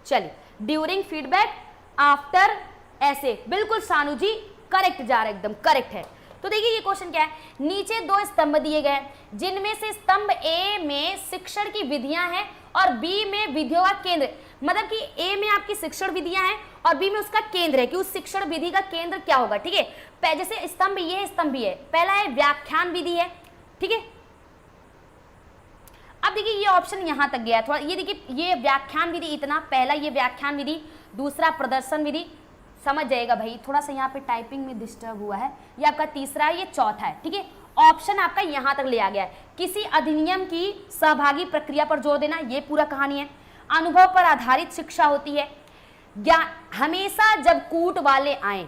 Speaker 1: चलिए, ड्यूरिंग फीडबैक आफ्टर ऐसे, बिल्कुल सानू जी करेक्ट जा रहा है, एकदम करेक्ट है। तो देखिए ये क्वेश्चन क्या है, नीचे दो स्तंभ दिए गए जिनमें से स्तंभ ए में शिक्षण की विधियां हैं और बी में विधियों का केंद्र, मतलब कि ए में आपकी शिक्षण विधियां हैं और बी में उसका केंद्र है कि उस शिक्षण विधि का केंद्र क्या होगा। ठीक है, जैसे स्तंभ ये है, स्तंभ ये है, पहला है व्याख्यान विधि है। ठीक है, अब देखिए ये ऑप्शन यहां तक गया, थोड़ा ये देखिए, ये व्याख्यान विधि इतना, पहला ये व्याख्यान विधि, दूसरा प्रदर्शन विधि, समझ जाएगा भाई, थोड़ा सा यहाँ पे टाइपिंग में डिस्टर्ब हुआ है, ये आपका तीसरा है, ये चौथा है। ठीक है, ऑप्शन आपका यहाँ तक ले आ गया है। किसी अधिनियम की सहभागी प्रक्रिया पर जोर देना, ये पूरा कहानी है। अनुभव पर आधारित शिक्षा होती है। ज्ञान हमेशा जब कूट वाले आए,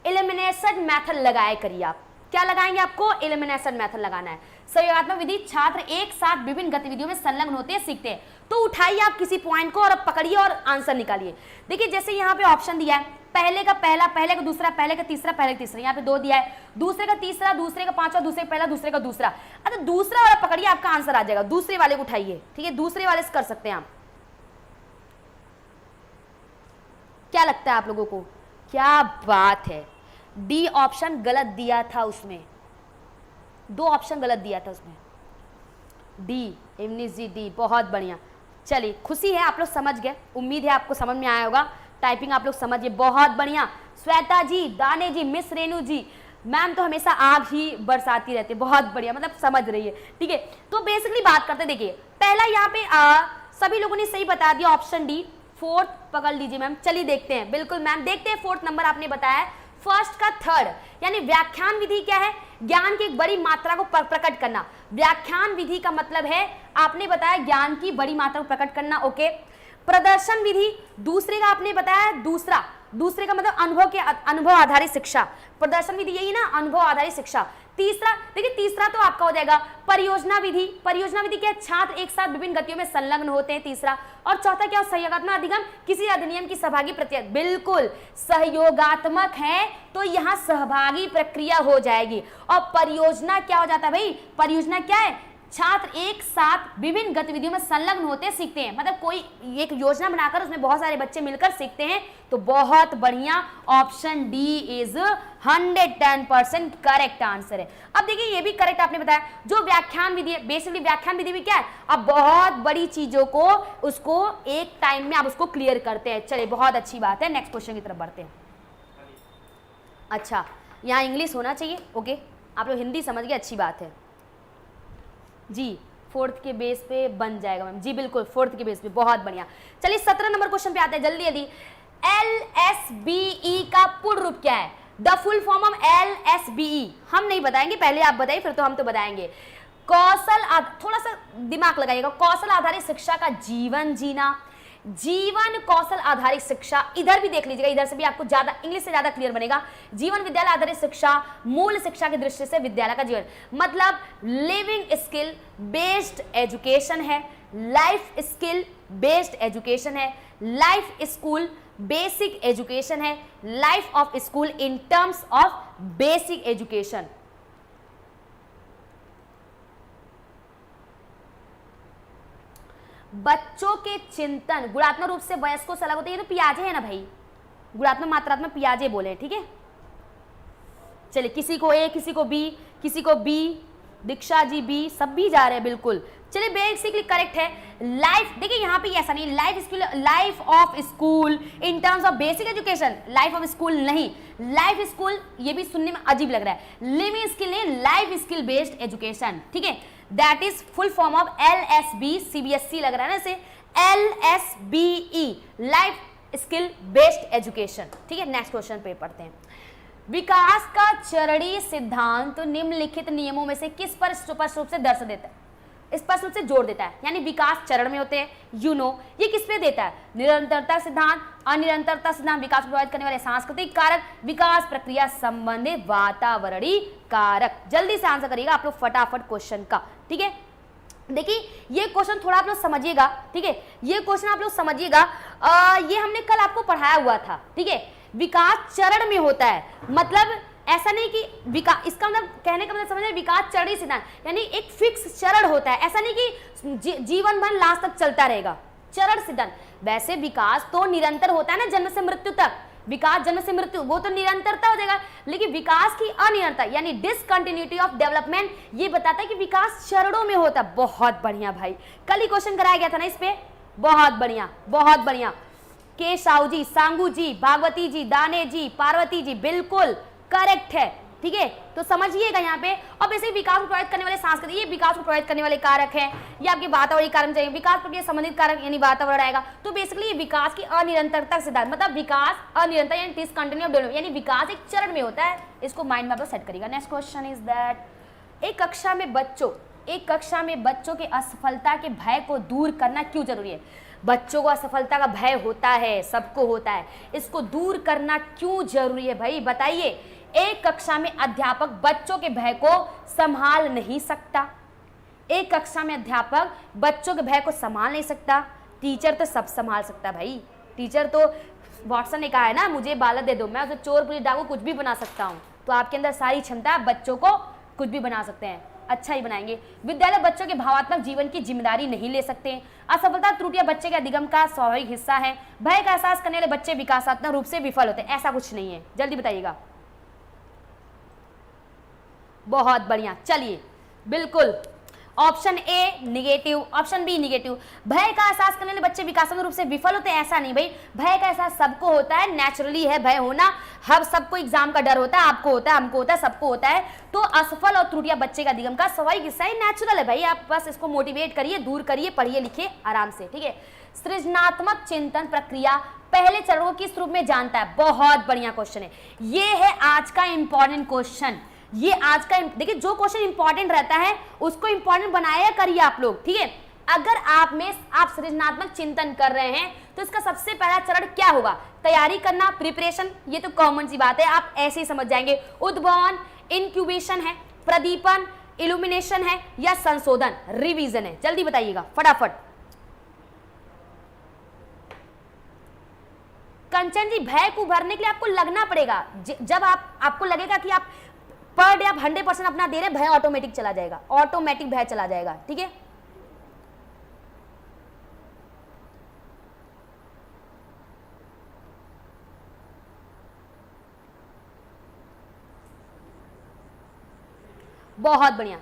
Speaker 1: एलिमिनेशन मेथड लगाए करिए। आप क्या लगाएंगे? आपको एलिमिनेशन मेथड लगाना है। सहयोगात्मक विधि, छात्र एक साथ विभिन्न गतिविधियों में संलग्न होते हैं, सीखते हैं। तो उठाइए आप किसी पॉइंट को और अब पकड़िए और आंसर निकालिए। देखिए जैसे यहाँ पे ऑप्शन दिया है, पहले का पहला, पहले का दूसरा, पहले का तीसरा, पहले का तीसरा, यहाँ पे दो दिया है, दूसरे का तीसरा, दूसरे का पांचवा, दूसरे का पहला, दूसरे का दूसरा। अच्छा दूसरा वाला पकड़िए, आपका आंसर आ जाएगा। दूसरे वाले को उठाइए। ठीक है, दूसरे वाले से कर सकते हैं आप। क्या लगता है आप लोगों को? क्या बात है, डी ऑप्शन गलत दिया था उसमें, दो ऑप्शन गलत दिया था उसमें, डी इमनीश जी, डी, बहुत बढ़िया। चलिए खुशी है, आप लोग समझ गए, उम्मीद है आपको समझ में आया होगा। टाइपिंग आप लोग समझिए, बहुत बढ़िया। श्वेता जी, दाने जी, मिस रेनू जी, मैम तो हमेशा आग ही बरसाती रहती है, बहुत बढ़िया, मतलब समझ रही है। ठीक है, तो बेसिकली बात करते, देखिए पहला यहाँ पे सभी लोगों ने सही बता दिया, ऑप्शन डी। फोर्थ पकड़ लीजिए मैम, चलिए देखते हैं। बिल्कुल मैम, देखते हैं फोर्थ नंबर आपने बताया है, फर्स्ट का थर्ड, यानी व्याख्यान विधि क्या है? ज्ञान की एक बड़ी मात्रा को प्रकट करना। व्याख्यान विधि का मतलब है, आपने बताया ज्ञान की बड़ी मात्रा को प्रकट करना। ओके, प्रदर्शन विधि, दूसरे का आपने बताया दूसरे का मतलब अनुभव आधारित शिक्षा, प्रदर्शन विधि यही ना, अनुभव आधारित शिक्षा। तीसरा देखिए, तीसरा तो आपका हो जाएगा परियोजना विधि। परियोजना विधि क्या, छात्र एक साथ विभिन्न गतियों में संलग्न होते हैं, तीसरा। और चौथा क्या, सहयोगात्मक अधिगम, किसी अधिनियम की सहभागी प्रक्रिया, बिल्कुल सहयोगात्मक है तो यहाँ सहभागी प्रक्रिया हो जाएगी। और परियोजना क्या हो जाता है भाई, परियोजना क्या है, छात्र एक साथ विभिन्न गतिविधियों में संलग्न होते सीखते हैं, मतलब कोई एक योजना बनाकर उसमें बहुत सारे बच्चे मिलकर सीखते हैं। तो बहुत बढ़िया, option D is 110% correct answer है। अब देखिए ये भी करेक्ट आपने बताया, जो व्याख्यान विधि है, बेसिकली व्याख्यान विधि भी क्या है, अब बहुत बड़ी चीजों को उसको एक टाइम में आप उसको क्लियर करते हैं। चलिए बहुत अच्छी बात है, नेक्स्ट क्वेश्चन की तरफ बढ़ते हैं। अच्छा, यहाँ इंग्लिश होना चाहिए, ओके, आप लोग हिंदी समझ गए, अच्छी बात है जी। फोर्थ के बेस पे बन जाएगा मैम जी, बिल्कुल फोर्थ के बेस पे, बहुत बढ़िया। चलिए 17 नंबर क्वेश्चन पे आते हैं जल्दी जल्दी। LSBE का पूर्ण रूप क्या है, the full form of LSBE हम नहीं बताएंगे, पहले आप बताइए फिर तो हम तो बताएंगे। कौशल, थोड़ा सा दिमाग लगाइएगा, कौशल आधारित शिक्षा का जीवन जीना, जीवन कौशल आधारित शिक्षा, इधर भी देख लीजिएगा, इधर से भी आपको ज्यादा इंग्लिश से ज्यादा क्लियर बनेगा। जीवन विद्यालय आधारित शिक्षा मूल शिक्षा की दृष्टि से विद्यालय का जीवन, मतलब लिविंग स्किल बेस्ड एजुकेशन है, लाइफ स्किल बेस्ड एजुकेशन है, लाइफ स्कूल बेसिक एजुकेशन है, life of school in terms of basic education. बच्चों के चिंतन गुणात्मक रूप से वयस्कों से अलग होते हैं, ये तो पियाजे है ना भाई, गुणात्मक मात्रात्मक पियाजे बोले, ठीक है। चलिए किसी को ए, किसी को बी, किसी को बी, दीक्षा जी बी, सब भी जा रहे हैं बिल्कुल। चलिए बेसिकली करेक्ट है। लाइफ, देखिए यहाँ पे ऐसा नहीं, life of school in terms of basic education, life of school नहीं, लाइफ स्कूल ये भी सुनने में अजीब लग रहा है, लिविंग स्किल नहीं, लाइफ स्किल बेस्ड एजुकेशन, ठीक है। That is full form of LSB, CBSE लग रहा है ना इसे, LSBE life skill based education, ठीक है। नेक्स्ट क्वेश्चन पे पढ़ते हैं। विकास का चरणीय सिद्धांत निम्नलिखित नियमों में से किस पर स्पष्ट रूप से दर्श देता है, स्पष्ट रूप से जोर देता है, यानी विकास चरण में होते हैं, ये किस पे देता है, निरंतरता सिद्धांत, अनिरंतरता सिद्धांत, विकास को प्रभावित करने वाले सांस्कृतिक कारक, विकास प्रक्रिया संबंधित वातावरणीय कारक। जल्दी से आंसर करिएगा आप लोग फटाफट क्वेश्चन का, ठीक है। देखिए ये क्वेश्चन थोड़ा आप लोग समझिएगा, ठीक है, ये क्वेश्चन आप लोग समझिएगा, ये हमने कल आपको पढ़ाया हुआ था, ठीक है। विकास चरण में होता है, मतलब ऐसा नहीं कि विकास, इसका मतलब कहने का मतलब समझे, विकास चरणीय सिद्धांत यानी एक फिक्स चरण होता है, ऐसा नहीं कि जीवन भर लास्ट तक चलता रहेगा, चरण सिद्धांत। वैसे विकास तो निरंतर होता है ना, जन्म से मृत्यु तक, विकास जन्म से मृत्यु वो तो निरंतरता हो जाएगा, लेकिन विकास की अनिरंतरता यानी डिसकंटिन्यूटी ऑफ डेवलपमेंट ये बताता है कि विकास चरणों में होता है। बहुत बढ़िया भाई, कल ही क्वेश्चन कराया गया था ना इस पे, बहुत बढ़िया बहुत बढ़िया। के साहू जी, सांगू जी, भागवती जी, दाने जी, पार्वती जी, बिल्कुल करेक्ट है, ठीक है। तो समझिएगा यहाँ पे, और वैसे विकास को प्रभावित करने वाले सांस्कृतिक, ये विकास को प्रभावित करने वाले कारक हैं, ये आपके वातावरणीय कारक चाहिए, विकास प्रक्रिया संबंधित कारक यानी वातावरण आएगा। तो बेसिकली ये विकास की अनिरंतरता सिद्धांत, मतलब विकास अनिरंतर यानी डिसकंटिन्यू ऑफ डेवलपमेंट, यानी विकास एक चरण में होता है, इसको माइंड में आप सेट करिएगा। नेक्स्ट क्वेश्चन इज दैट एक कक्षा में बच्चों के असफलता के भय को दूर करना क्यों जरूरी है। बच्चों को असफलता का भय होता है, सबको होता है, इसको दूर करना क्यों जरूरी है भाई बताइए। एक कक्षा में अध्यापक बच्चों के भय को संभाल नहीं सकता, एक कक्षा में अध्यापक बच्चों के भय को संभाल नहीं सकता, टीचर तो सब संभाल सकता भाई। टीचर तो वॉटसन ने कहा है ना, मुझे बालक दे दो, मैं उसे चोर पुलिस डाकू कुछ भी बना सकता हूँ। तो आपके अंदर सारी क्षमता है, बच्चों को कुछ भी बना सकते हैं, अच्छा ही बनाएंगे। विद्यालय बच्चों के भावात्मक जीवन की जिम्मेदारी नहीं ले सकते। असफलता त्रुटियां बच्चे के अधिगम का स्वाभाविक हिस्सा है। भय का एहसास करने वाले बच्चे विकासात्मक रूप से विफल होते हैं, ऐसा कुछ नहीं है। जल्दी बताइएगा। बहुत बढ़िया, चलिए बिल्कुल option A negative, option B negative. भय का एहसास करने वाले बच्चे विकासात्मक रूप से विफल होते हैं, ऐसा नहीं भाई। भय का एहसास सबको होता है, नेचुरली है भय होना, हर सबको एग्जाम का डर होता है, आपको होता है, हमको होता है, सबको होता है। तो असफल और त्रुटियां बच्चे का अधिगम का स्वाभाविक हिस्सा है, नेचुरल है भाई। आप बस इसको मोटिवेट करिए, दूर करिए, पढ़िए लिखिए आराम से, ठीक है। सृजनात्मक चिंतन प्रक्रिया पहले चरणों को किस रूप में जानता है, बहुत बढ़िया क्वेश्चन है। ये है आज का इंपॉर्टेंट क्वेश्चन, ये आज का देखिए, जो क्वेश्चन इंपॉर्टेंट रहता है उसको इंपॉर्टेंट बनाया करिए आप लोग, ठीक है। अगर आप सृजनात्मक चिंतन कर रहे हैं तो इसका सबसे पहला चरण क्या होगा? तैयारी करना, प्रिपरेशन, ये तो कॉमन सी बात है, आप ऐसे ही समझ जाएंगे। उद्भवन, इंक्यूबेशन है, प्रदीपन, इल्यूमिनेशन है या संशोधन, रिवीजन है? जल्दी बताइएगा फटाफट। कंचन जी, भय को उभरने के लिए आपको लगना पड़ेगा। जब आपको लगेगा कि आप पर डे आप 100% अपना दे रहे, भय ऑटोमेटिक चला जाएगा, ऑटोमेटिक भय चला जाएगा। ठीक है, बहुत बढ़िया।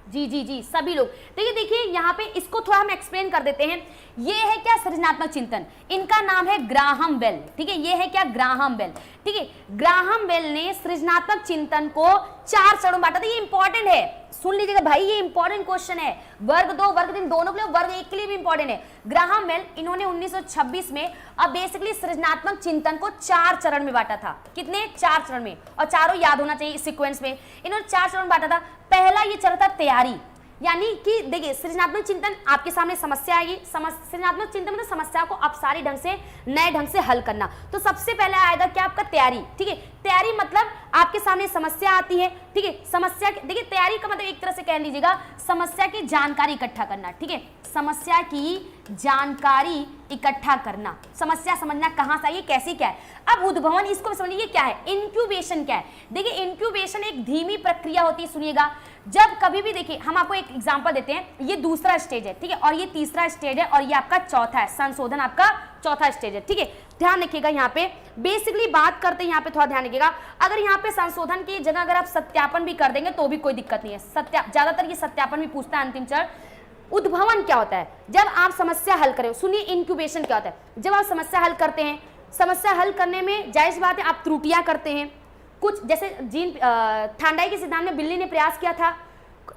Speaker 1: जी जी जी, सभी लोग देखिए यहाँ पे इसको थोड़ा हम एक्सप्लेन कर देते हैं। ये है क्या? सृजनात्मक चिंतन। इनका नाम है ग्राहम बेल। ठीक है, ये है क्या? Graham Bell. ठीक है, ग्राहम बेल ने सृजनात्मक चिंतन को 4 चरणों में बांटा था। ये इंपॉर्टेंट है, सुन लीजिएगा भाई, ये इंपॉर्टेंट क्वेश्चन है। वर्ग 2, वर्ग 3 दोनों के लिए, वर्ग 1 के लिए भी इंपॉर्टेंट है। ग्राहम बेल इन्होंने 1926 में अब बेसिकली सृजनात्मक चिंतन को 4 चरण में बांटा था। कितने? 4 चरण में, और चारों याद होना चाहिए इस सीक्वेंस में। इन्होंने 4 चरण में बांटा था। पहला ये चरण था तैयारी, यानी कि देखिए सृजनात्मक चिंतन आपके सामने समस्या आएगी। सृजनात्मक चिंतन मतलब समस्या को आप सारी ढंग से, नए ढंग से हल करना। तो सबसे पहले आएगा क्या? आपका तैयारी। ठीक है, तैयारी मतलब आपके सामने समस्या आती है। ठीक है, समस्या, देखिए तैयारी का मतलब एक तरह से कह लीजिएगा समस्या की जानकारी इकट्ठा करना। ठीक है, समस्या की जानकारी इकट्ठा करना, समस्या समझना कहां से आई है, कैसी क्या है। अब उद्भवन, इसको समझिए क्या है। इंक्यूबेशन क्या है? देखिए इंक्यूबेशन एक धीमी प्रक्रिया होती है। सुनिएगा, जब कभी भी, देखिए हम आपको एक एग्जांपल देते हैं। ये दूसरा स्टेज है, ठीक है, और ये तीसरा स्टेज है, और ये आपका चौथा है, संशोधन आपका चौथा स्टेज है। ठीक है, ध्यान रखिएगा। यहाँ पे बेसिकली बात करते हैं, यहाँ पे थोड़ा ध्यान रखिएगा। अगर यहाँ पे संशोधन की जगह अगर आप सत्यापन भी कर देंगे तो भी कोई दिक्कत नहीं है। ज्यादातर ये सत्यापन भी पूछता है अंतिम चरण। उद्भवन क्या होता है? जब आप समस्या हल करें। सुनिए, इंक्यूबेशन क्या होता है? जब आप समस्या हल करते हैं, समस्या हल करने में जायज बात है आप त्रुटियां करते हैं कुछ, जैसे जीन थांडाई के सिद्धांत में बिल्ली ने प्रयास किया था,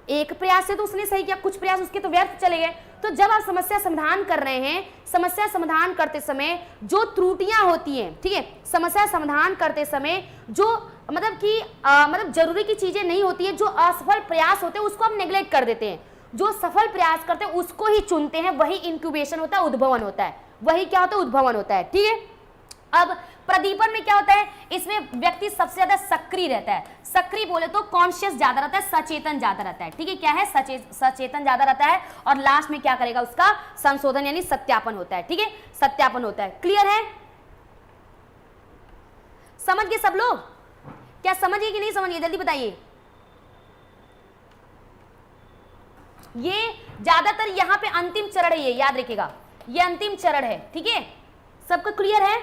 Speaker 1: एक प्रयास से तो उसने सही किया, कुछ प्रयास उसके तो व्यर्थ चले गए। तो जब आप समस्या समाधान कर रहे हैं, समस्या समाधान करते समय जो त्रुटियां होती हैं, ठीक है, समस्या समाधान करते समय जो मतलब कि मतलब जरूरी की चीजें नहीं होती है, जो असफल प्रयास होते हैं उसको हम नेग्लेक्ट कर देते हैं, जो सफल प्रयास करते हैं उसको ही चुनते हैं, वही इंक्यूबेशन होता है, उद्भवन होता है। वही क्या होता है? उद्भवन होता है। ठीक है, अब प्रदीपन में क्या होता है? इसमें व्यक्ति सबसे ज्यादा सक्रिय रहता है। सक्रिय बोले तो कॉन्शियस ज्यादा रहता है, सचेतन ज्यादा रहता है। ठीक है, क्या है? सचेतन ज्यादा रहता है। और लास्ट में क्या करेगा? उसका संशोधन यानी सत्यापन होता है। ठीक है, सत्यापन होता है। क्लियर है? समझ गए सब लोग? क्या समझ गए कि नहीं समझ गए? जल्दी बताइए। ये ज्यादातर यहाँ पे अंतिम चरण है, ये याद रखिएगा, ये अंतिम चरण है। ठीक है, सबको क्लियर है?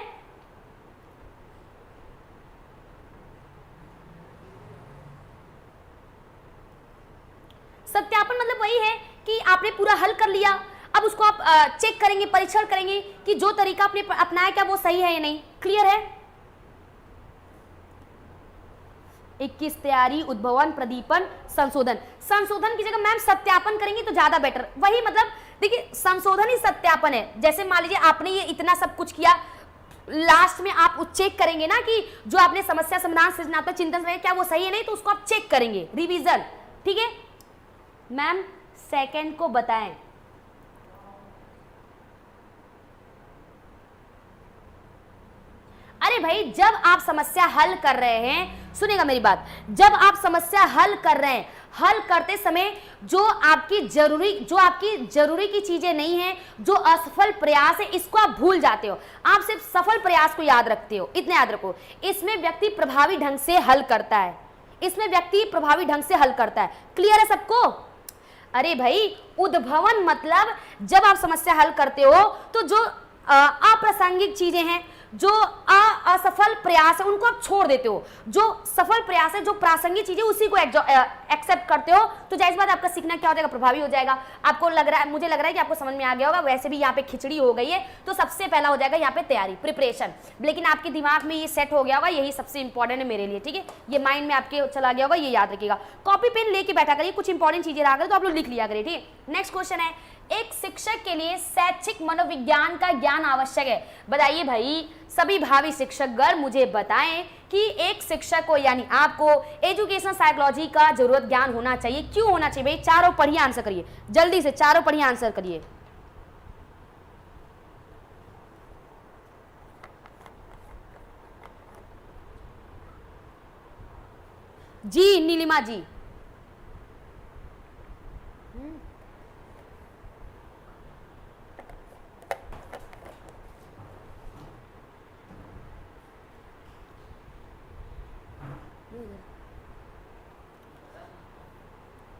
Speaker 1: सत्यापन मतलब वही है कि आपने पूरा हल कर लिया, अब उसको आप चेक करेंगे, परीक्षण करेंगे कि जो तरीका आपने अपनाया क्या वो सही है या नहीं। क्लियर है? 21 तैयारी, उद्भवन, प्रदीपन, संशोधन। संशोधन की जगह मैम सत्यापन करेंगे तो ज्यादा बेटर। वही मतलब देखिए संशोधन ही सत्यापन है। जैसे मान लीजिए आपने ये इतना सब कुछ किया, लास्ट में आप चेक करेंगे ना कि जो आपने समस्या समाधान सृजनात्मक चिंतन से क्या वो सही है नहीं, तो उसको आप चेक करेंगे, रिवीजन। ठीक है मैम, सेकंड को बताएं। अरे भाई, जब आप समस्या हल कर रहे हैं, सुनिएगा मेरी बात, जब आप समस्या हल कर रहे हैं, हल करते समय जो आपकी जरूरी की चीजें नहीं है, जो असफल प्रयास है, इसको आप भूल जाते हो। आप सिर्फ सफल प्रयास को याद रखते हो। इतना याद रखो, इसमें व्यक्ति प्रभावी ढंग से हल करता है। इसमें व्यक्ति प्रभावी ढंग से हल करता है। क्लियर है सबको? अरे भाई, उद्भवन मतलब जब आप समस्या हल करते हो तो जो अप्रासंगिक चीजें हैं, जो असफल प्रयास है, उनको आप छोड़ देते हो। जो सफल प्रयास है, जो प्रासंगिक चीजें, उसी को एक्सेप्ट करते हो। तो जाहिर बात आपका सीखना क्या हो जाएगा? प्रभावी हो जाएगा। आपको लग रहा है, मुझे लग रहा है कि आपको समझ में आ गया होगा। वैसे भी यहाँ पे खिचड़ी हो गई है, तो सबसे पहला हो जाएगा यहाँ पे तैयारी, प्रिपरेशन। लेकिन आपके दिमाग में ये सेट हो गया होगा, यही सबसे इंपॉर्टेंट है मेरे लिए। ठीक है, ये माइंड में आपके चला गया होगा, ये याद रखिएगा। कॉपी पेन लेके बैठा करिए, कुछ इंपॉर्टेंट चीजें आ गई तो आप लोग लिख लिया करिए। ठीक है, नेक्स्ट क्वेश्चन है, एक शिक्षक के लिए शैक्षिक मनोविज्ञान का ज्ञान आवश्यक है। बताइए भाई, सभी भावी शिक्षकगण मुझे बताएं कि कि एक शिक्षक को यानी आपको एजुकेशनल साइकोलॉजी का जरूरत ज्ञान होना चाहिए। क्यों होना चाहिए भाई? चारों पढ़िए, आंसर करिए जल्दी से, चारों पढ़िए, आंसर करिए। जी नीलिमा जी,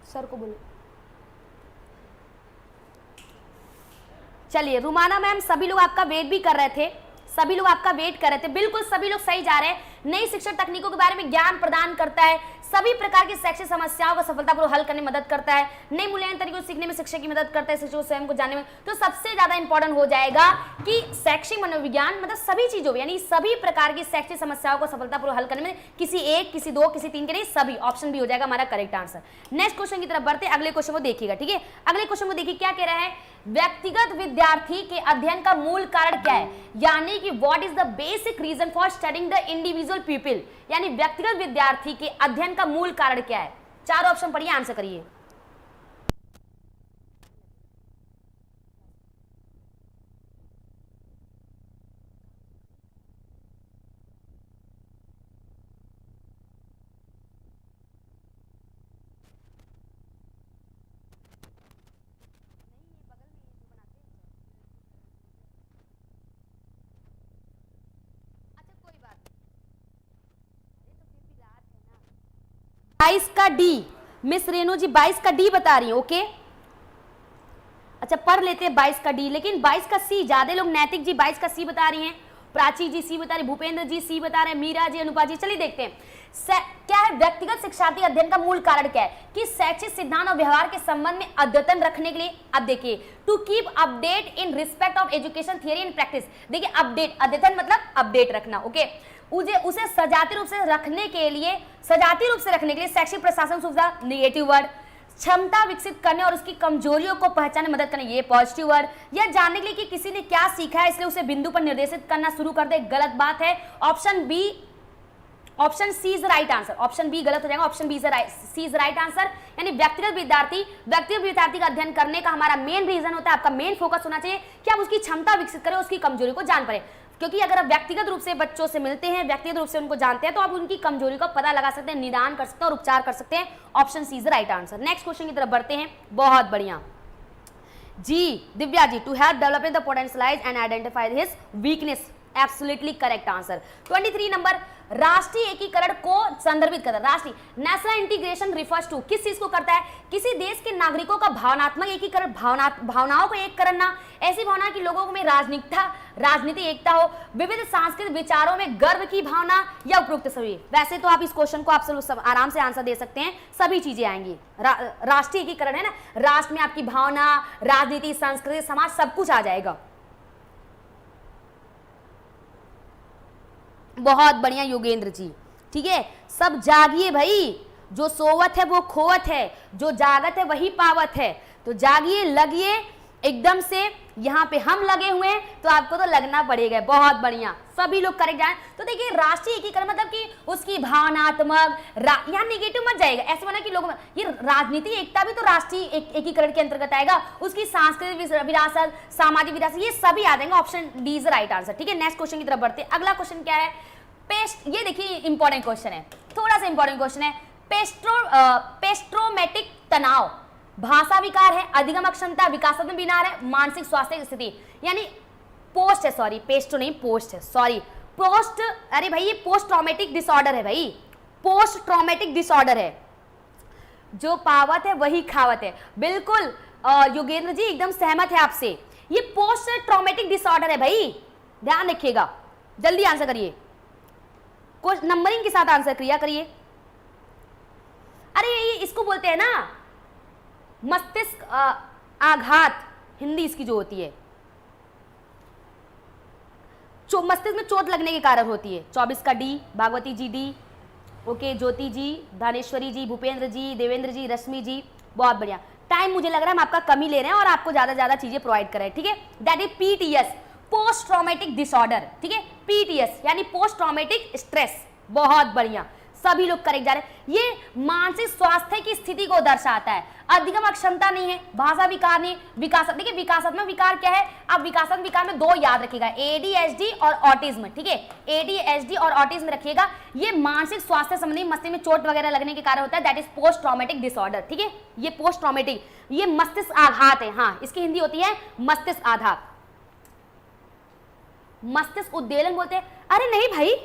Speaker 1: सर को बोलो। चलिए रुमाना मैम, सभी लोग आपका वेट भी कर रहे थे, सभी लोग आपका वेट कर रहे थे, बिल्कुल सभी लोग सही जा रहे हैं। नई शिक्षण तकनीकों के बारे में ज्ञान प्रदान करता है, सभी प्रकार की शैक्षिक समस्याओं को सफलतापूर्वक हल करने में मदद करता है, नई मूल्यांकन तरीकों को सीखने में शिक्षक की मदद करता है, शिक्षक को स्वयं को जानने में। तो सबसे ज्यादा इंपॉर्टेंट हो जाएगा कि शैक्षिक मनोविज्ञान मतलब सभी चीजों में, यानी सभी प्रकार की शैक्षिक समस्याओं को सफलतापूर्वक हल करने में, किसी एक, किसी दो, किसी तीन के नहीं, सभी। ऑप्शन भी हो जाएगा हमारा करेक्ट आंसर। नेक्स्ट क्वेश्चन की तरफ बढ़ते, अगले क्वेश्चन को देखिएगा, ठीक है। अगले क्वेश्चन को देखिए क्या कह रहा है, व्यक्तिगत विद्यार्थी के अध्ययन का मूल कारण क्या है, यानी कि what is the basic reason for studying the individual people, यानी व्यक्तिगत विद्यार्थी के अध्ययन का मूल कारण क्या है। चार ऑप्शन पढ़िए, आंसर करिए। बाईस का डी, मिस रेणु जी 22 का डी बता रही है, ओके। अच्छा पढ़ लेते हैं 22 का डी, लेकिन 22 का सी, ज्यादा लोग नैतिक जी 22 का सी बता रही हैं, प्राची जी सी बता रही, भूपेंद्र जी सी बता रहे हैं, मीरा जी, अनुपा जी। चलिए देखते हैं क्या है व्यक्तिगत शिक्षार्थी अध्ययन का मूल कारण क्या है, कि शैक्षिक सिद्धांत और व्यवहार के संबंध में अद्यतन रखने के लिए। अब देखिए to keep update in respect of education theory and practice. देखिए अपडेट, अद्यतन मतलब अपडेट रखना, ओके। उसे सजातीय रूप से रखने के लिए, सजातीय रूप से रखने के लिए शैक्षिक प्रशासन सुविधा, नेगेटिव वर्ड। क्षमता विकसित करने और उसकी कमजोरियों को पहचानने में मदद करने, ये पॉजिटिव वर्ड। या जानने के लिए कि किसी ने क्या सीखा है इसलिए उसे बिंदु पर निर्देशित करना शुरू कर दे, गलत बात है। Option B, option C is right answer, option B गलत हो जाएगा, option B C is right answer. यानी व्यक्तिगत विद्यार्थी का अध्ययन करने का हमारा मेन रीजन होता है, आपका मेन फोकस होना चाहिए कि आप उसकी क्षमता विकसित करें, उसकी कमजोरी को जान पाए। क्योंकि अगर आप व्यक्तिगत रूप से बच्चों से मिलते हैं, व्यक्तिगत रूप से उनको जानते हैं, तो आप उनकी कमजोरी का पता लगा सकते हैं, निदान कर सकते हैं और उपचार कर सकते हैं। Option C is right answer. Next question की तरफ बढ़ते हैं, बहुत बढ़िया जी Divya ji, to help develop the potentialise and identify his weakness, absolutely correct answer. 23 number, राष्ट्रीय एकीकरण को संदर्भित करता है। राष्ट्रीय नेशनल इंटीग्रेशन रिफर्स टू, किस चीज को करता है, किसी देश के नागरिकों का भावनात्मक एकीकरण, भावनाओं को एक करना, ऐसी भावना कि लोगों में राजनीतिक एकता हो, विविध सांस्कृतिक विचारों में गर्व की भावना, या उपरोक्त सभी। वैसे तो आप इस क्वेश्चन को आप सब आराम से आंसर दे सकते हैं, सभी चीजें आएंगी। राष्ट्रीय एकीकरण है ना, राष्ट्र में आपकी भावना, राजनीति, संस्कृति, समाज सब कुछ आ जाएगा। बहुत बढ़िया योगेंद्र जी, ठीक है। सब जागिए भाई, जो सोवत है वो खोवत है, जो जागत है वही पावत है। तो जागिए, लगिए एकदम से, यहाँ पे हम लगे हुए हैं तो आपको तो लगना पड़ेगा। बहुत बढ़िया, सभी लोग करेक्ट जाए। तो देखिए राष्ट्रीय एकीकरण मतलब कि उसकी भावनात्मक, यहाँ नेगेटिव मत जाएगा, ऐसे बना कि लोग, ये राजनीतिक एकता भी तो राष्ट्रीय एकीकरण के अंतर्गत आएगा, उसकी सांस्कृतिक विरासत, सामाजिक विरासत, ये सभी आ जाएंगे। Option D is right answer, ठीक है। नेक्स्ट क्वेश्चन की तरफ बढ़ते हैं। अगला क्वेश्चन क्या है, ये देखिए इंपॉर्टेंट क्वेश्चन है, थोड़ा सा इंपॉर्टेंट क्वेश्चन है। पेस्ट्रोमेटिक तनाव भाषा विकार है, अधिगम अक्षमता, विकासात्मक विकार है, मानसिक स्वास्थ्य की स्थिति, यानी पोस्ट है, सॉरी पेस्टो नहीं पोस्ट है, सॉरी पोस्ट, अरे भाई ये पोस्ट ट्रॉमेटिक डिसऑर्डर है भाई, पोस्ट ट्रॉमेटिक डिसऑर्डर है। जो पावत है वही खावत है, बिल्कुल योगेंद्र जी एकदम सहमत है आपसे, ये पोस्ट ट्रॉमेटिक डिसऑर्डर है भाई, ध्यान रखिएगा। जल्दी आंसर करिए, कुछ नंबरिंग के साथ आंसर क्रिया करिए। अरे ये इसको बोलते हैं ना मस्तिष्क आघात, हिंदी इसकी जो होती है, मस्तिष्क में चोट लगने के कारण होती है। 24 का डी, भागवती जी डी, ओके, ज्योति जी, धानेश्वरी जी, भूपेंद्र जी, देवेंद्र जी, रश्मि जी, बहुत बढ़िया। टाइम मुझे लग रहा है हम आपका कम ही ले रहे हैं और आपको ज्यादा चीजें प्रोवाइड कर रहे हैं, ठीक है। That is PTS, post traumatic disorder, ठीक है। पीटीएस यानी पोस्ट ट्रॉमेटिक स्ट्रेस, बहुत बढ़िया, सभी लोग करेक्ट जा रहे हैं। ये मानसिक स्वास्थ्य की स्थिति को दर्शाता है। अधिगम अक्षमता नहीं है, भाषा विकार नहीं, विकास, देखिए विकासात्मक विकार क्या है, अब विकासात्मक विकार में दो याद रखिएगा, एडीएचडी और ऑटिज्म, ठीक है, एडीएचडी और ऑटिज्म रखिएगा। ये मानसिक स्वास्थ्य संबंधी मस्तिष्क में चोट वगैरह लगने के कारण होता है, that is post traumatic disorder, ठीक है, ये पोस्ट ट्रॉमेटिक, ये मस्तिष्क आघात है, हाँ इसकी हिंदी होती है मस्तिष्क आघात, मस्तिष्क उद्वेलन बोलते हैं। अरे नहीं भाई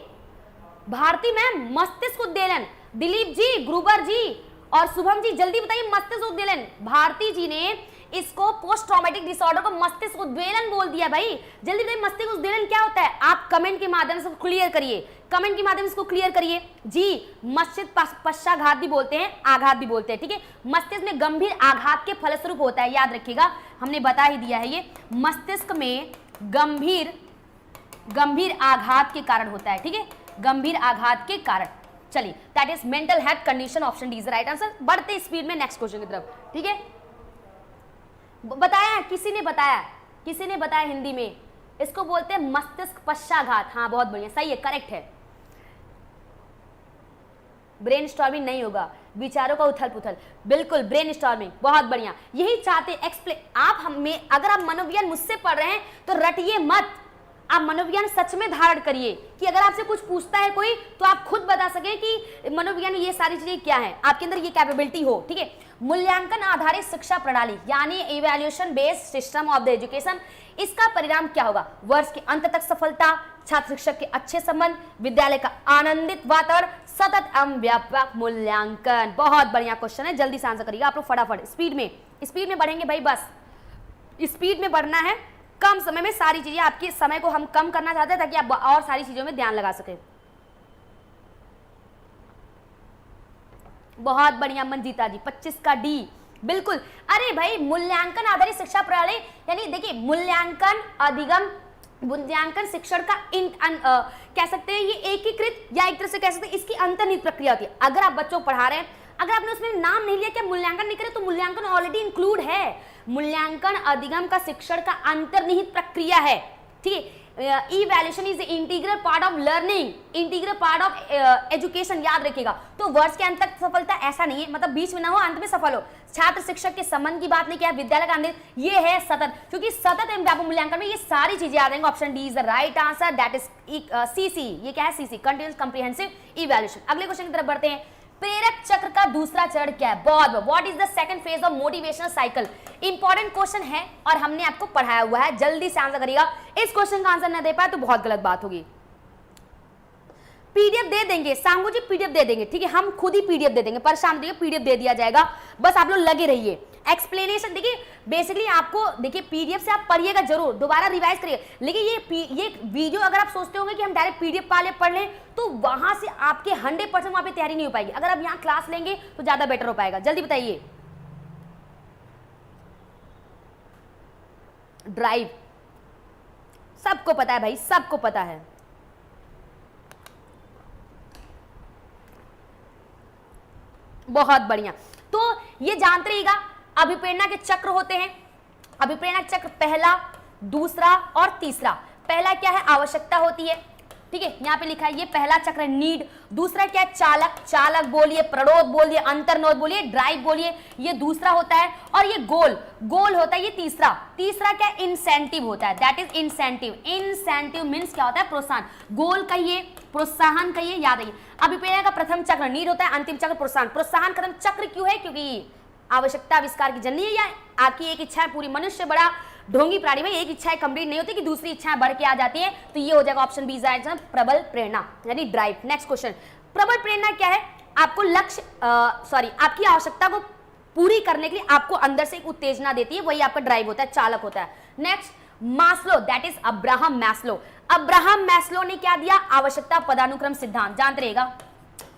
Speaker 1: भारती मैम, मस्तिष्क उद्वेलन, दिलीप जी, ग्रुबर जी और शुभम जी जल्दी बताइए, मस्तिष्क उद्वेलन, भारती जी ने इसको पोस्ट ट्रॉमेटिक डिसऑर्डर को मस्तिष्क उद्वेलन बोल दिया भाई, जल्दी बताइए मस्तिष्क उद्वेलन क्या होता है, आप कमेंट के माध्यम से क्लियर करिए, कमेंट के माध्यम से इसको क्लियर करिए जी। मस्तिष्क पश्चाघात भी बोलते हैं, आघात भी बोलते हैं, ठीक है, मस्तिष्क में गंभीर आघात के फलस्वरूप होता है, याद रखिएगा हमने बता ही दिया है, ये मस्तिष्क में गंभीर आघात के कारण होता है, ठीक है, गंभीर आघात के कारण। चलिए that is mental health condition, option D is right answer. बढ़ते स्पीड में नेक्स्ट क्वेश्चन की तरफ, ठीक है, बताया किसी ने बताया हिंदी में, इसको बोलते हैं मस्तिष्क पश्चाघात, हाँ बहुत बढ़िया, सही है, करेक्ट है। ब्रेन स्टॉर्मिंग नहीं होगा, विचारों का उथल पुथल, बिल्कुल ब्रेन स्टॉर्मिंग, बहुत बढ़िया, यही चाहते एक्सप्लेन आप हमें, अगर आप मनोविज्ञान मुझसे पढ़ रहे हैं तो रटिए मत, आप मनोविज्ञान सच में धारण करिए कि अगर आपसे कुछ पूछता है कोई तो आप खुद बता सके कि मनोविज्ञान ये सारी चीजें क्या है, आपके अंदर ये कैपेबिलिटी हो, ठीक है। मूल्यांकन आधारित शिक्षा प्रणाली यानी evaluation based system of the education, इसका परिणाम क्या होगा, वर्ष के अंत तक सफलता, छात्र शिक्षक के अच्छे संबंध, विद्यालय का आनंदित वातावरण, सतत एवं व्यापक मूल्यांकन। बहुत बढ़िया क्वेश्चन है, जल्दी से आंसर करिएगा आप लोग फटाफट, स्पीड में बढ़ेंगे भाई, बस स्पीड में बढ़ना है, कम समय में सारी चीजें, आपके समय को हम कम करना चाहते हैं ताकि आप और सारी चीजों में ध्यान लगा सके। बहुत बढ़िया मंजीता जी, 25 का डी, बिल्कुल। अरे भाई मूल्यांकन आधारित शिक्षा प्रणाली यानी देखिए मूल्यांकन अधिगम, मूल्यांकन शिक्षण का कह सकते हैं ये एकीकृत या एक तरह से कह सकते हैं इसकी अंतर्निहित प्रक्रिया होती है। अगर आप बच्चों को पढ़ा रहे हैं, अगर आपने उसमें नाम नहीं लिया क्या मूल्यांकन नहीं करे तो मूल्यांकन ऑलरेडी इंक्लूड है, मूल्यांकन अधिगम का शिक्षण का अंतर्निहित प्रक्रिया है, ठीक है। Evaluation is integral part of learning, integral part of education, याद रखिएगा। तो वर्ष के अंत तक सफलता ऐसा नहीं है, मतलब बीच में ना हो अंत में सफल हो, छात्र शिक्षक के संबंध की बात नहीं किया, विद्यालय का आनंद, ये है सतत, क्योंकि सतत एवं व्यापक मूल्यांकन में ये सारी चीजें आ जाएंगी। Option D is the right answer, that is CC, ये क्या है सीसी, कंटिन्यूअस कॉम्प्रिहेंसिव इवैल्यूएशन। अगले क्वेश्चन की तरफ बढ़ते हैं, प्रेरक चक्र का दूसरा चरण क्या है, बहुत what is the second phase of motivational cycle, important question है और हमने आपको पढ़ाया हुआ है, जल्दी से आंसर करिएगा। इस क्वेश्चन का आंसर न दे पाए तो बहुत गलत बात होगी। पीडीएफ दे देंगे सांगू जी, पीडीएफ दे देंगे, ठीक है, हम खुद ही पीडीएफ दे देंगे, परेशान देखिए पीडीएफ दे दिया जाएगा, बस आप लोग लगे रहिए। एक्सप्लेनेशन देखिए बेसिकली आपको देखिए पीडीएफ से आप पढ़िएगा जरूर, दोबारा रिवाइज करिए, लेकिन ये वीडियो अगर आप सोचते होंगे कि हम डायरेक्ट पीडीएफ वाले पढ़ लें तो वहां से आपके 100% वहां पे तैयारी नहीं हो पाएगी। अगर आप यहाँ क्लास लेंगे तो ज्यादा बेटर हो पाएगा। जल्दी बताइए, ड्राइव सबको पता है भाई, सबको पता है। बहुत बढ़िया, तो ये जानते रहिएगा अभिप्रेरणा के चक्र होते हैं, अभिप्रेरणा चक्र पहला, दूसरा और तीसरा। पहला क्या है, आवश्यकता होती है, ठीक है, यहाँ पे लिखा है ये पहला चक्र नीड। दूसरा क्या है, चालक, चालक बोलिए, प्रणोद बोलिए, अंतर्नोद बोलिए, ड्राइव बोलिए, ये दूसरा होता है। और ये गोल, गोल होता है ये तीसरा। तीसरा क्या, इंसेंटिव होता है, that is incentive. Incentive means क्या होता है, प्रोत्साहन। गोल कहिए, प्रोत्साहन कहिए, याद रखिए। अभिप्रेरणा का प्रथम चक्र नीड होता है, अंतिम चक्र प्रोत्साहन। प्रोत्साहन प्रथम चक्र क्यों है, क्योंकि आवश्यकता आविष्कार की जननी है, या आपकी एक इच्छा है, पूरी मनुष्य बड़ा ढोंगी प्राणी में एक इच्छाएं कंप्लीट नहीं होती कि दूसरी इच्छाएं बढ़ के आ जाती है, तो ये हो जाएगा ऑप्शन बी आंसर, प्रबल प्रेरणा यानी ड्राइव। नेक्स्ट क्वेश्चन, प्रबल प्रेरणा क्या है, आपको लक्ष्य आपकी आवश्यकता को पूरी करने के लिए आपको अंदर से एक उत्तेजना देती है, वही आपका ड्राइव होता है, चालक होता है। Next Maslow, that is Abraham Maslow. Abraham Maslow ने क्या दिया, आवश्यकता पदानुक्रम सिद्धांत, जानते रहेगा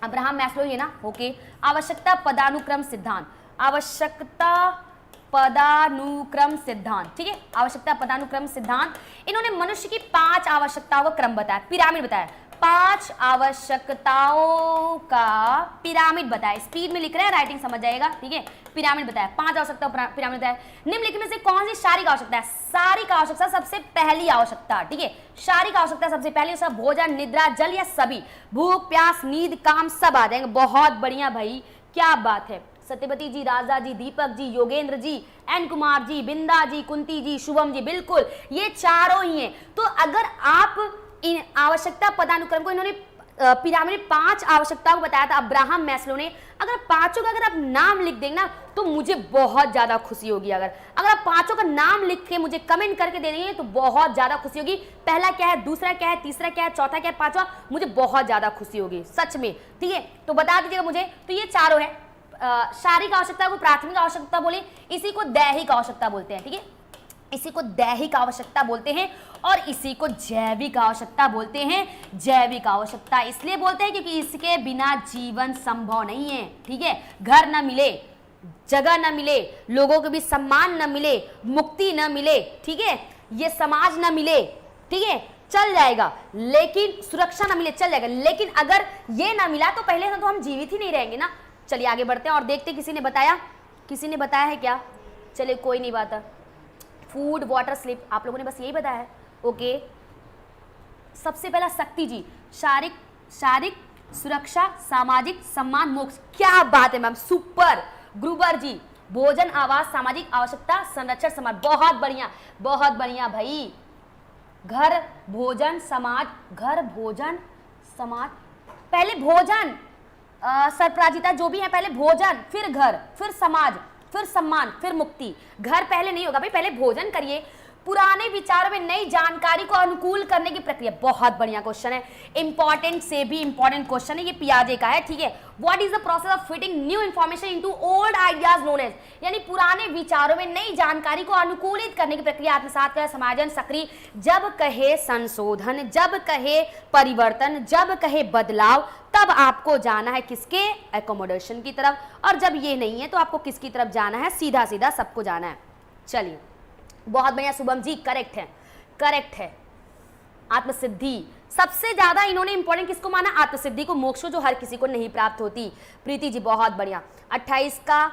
Speaker 1: अब्राहम मैस्लो, ये ना ओके, आवश्यकता पदानुक्रम सिद्धांत, आवश्यकता पदानुक्रम सिद्धांत, ठीक है, आवश्यकता पदानुक्रम सिद्धांत। इन्होंने मनुष्य की 5 आवश्यकताओं का क्रम बताया, पिरामिड बताया। 5 आवश्यकताओं का पिरामिड बताए। स्पीड में लिख रहे हैं, राइटिंग समझ जाएगा, ठीक है। पिरामिड बताया, 5 आवश्यकता पिरामिड बताया। निम्नलिखित में से कौन सी शारीरिक आवश्यकता है? शारीरिक आवश्यकता सबसे पहली आवश्यकता, ठीक है। शारीरिक आवश्यकता सबसे पहले सब भोजन, निद्रा, जल या सभी? भूख, प्यास, नींद, काम सब आ जाएंगे। बहुत बढ़िया भाई, क्या बात है। सत्यवती जी, राजा जी, दीपक जी, योगेंद्र जी, एन कुमार जी, बिंदा जी, कुंती जी, शुभम जी, बिल्कुल ये चारों ही हैं। तो अगर आप इन आवश्यकता पदानुक्रम को, इन्होंने पिरामिड 5 आवश्यकताओं को बताया था अब्राहम मैस्लो ने, अगर पांचों का अगर आप नाम लिख देंगे ना तो मुझे बहुत ज्यादा खुशी होगी। अगर आप पांचों का नाम लिख के मुझे कमेंट करके दे देंगे तो बहुत ज्यादा खुशी होगी। पहला क्या है, दूसरा क्या है, तीसरा क्या है, चौथा क्या है, पांचवा, मुझे बहुत ज्यादा खुशी होगी सच में, ठीक है। तो बता दीजिएगा मुझे। तो ये चारों है। शारीरिक आवश्यकता को प्राथमिक आवश्यकता बोले, इसी को दैहिक आवश्यकता बोलते हैं, ठीक है। इसी को दैहिक आवश्यकता बोलते हैं और इसी को जैविक आवश्यकता बोलते हैं। जैविक आवश्यकता इसलिए बोलते हैं क्योंकि इसके बिना जीवन संभव नहीं है, ठीक है। घर न मिले, जगह न मिले, लोगों के बीच सम्मान न मिले, मुक्ति न मिले, ठीक है, ये समाज न मिले, ठीक है, चल जाएगा, लेकिन सुरक्षा न मिले, चल जाएगा, लेकिन अगर ये ना मिला तो पहले तो हम जीवित ही नहीं रहेंगे ना। चलिए आगे बढ़ते हैं और देखते हैं किसी ने बताया है क्या? चलिए कोई नहीं बात है। फूड, वाटर, स्लीप, आप लोगों ने बस यही बताया है, ओके। सबसे पहला शक्ति जी, शारीरिक सुरक्षा, सामाजिक सम्मान, मोक्ष। क्या बात है मैम, सुपर। ग्रुबर जी, भोजन, आवास, सामाजिक आवश्यकता, संरक्षण, समाज। बहुत बढ़िया भाई। घर, भोजन, समाज, पहले भोजन, सरपराजिता जो भी है, पहले भोजन, फिर घर, फिर समाज, फिर सम्मान, फिर मुक्ति। घर पहले नहीं होगा भाई, पहले भोजन करिए। पुराने विचारों में नई जानकारी को अनुकूल करने की प्रक्रिया। बहुत बढ़िया क्वेश्चन है, इंपॉर्टेंट से भी इंपॉर्टेंट क्वेश्चन है, ये पियाजे का है, ठीक है। What is the process of fitting new information into old ideas known as, यानी पुराने विचारों में नई जानकारी को अनुकूलित करने की प्रक्रिया आत्मसात का समाजन सक्रिय। जब कहे संशोधन, जब कहे परिवर्तन, जब कहे बदलाव, तब आपको जाना है किसके? एकोमोडेशन की तरफ। और जब ये नहीं है तो आपको किसकी तरफ जाना है? सीधा सीधा सबको जाना है। चलिए बहुत बढ़िया शुभम जी, करेक्ट है। आत्मसिद्धि सबसे ज्यादा इन्होंने इंपॉर्टेंट किसको माना? आत्मसिद्धि को, मोक्ष जो हर किसी को नहीं प्राप्त होती। प्रीति जी बहुत बढ़िया। 28 का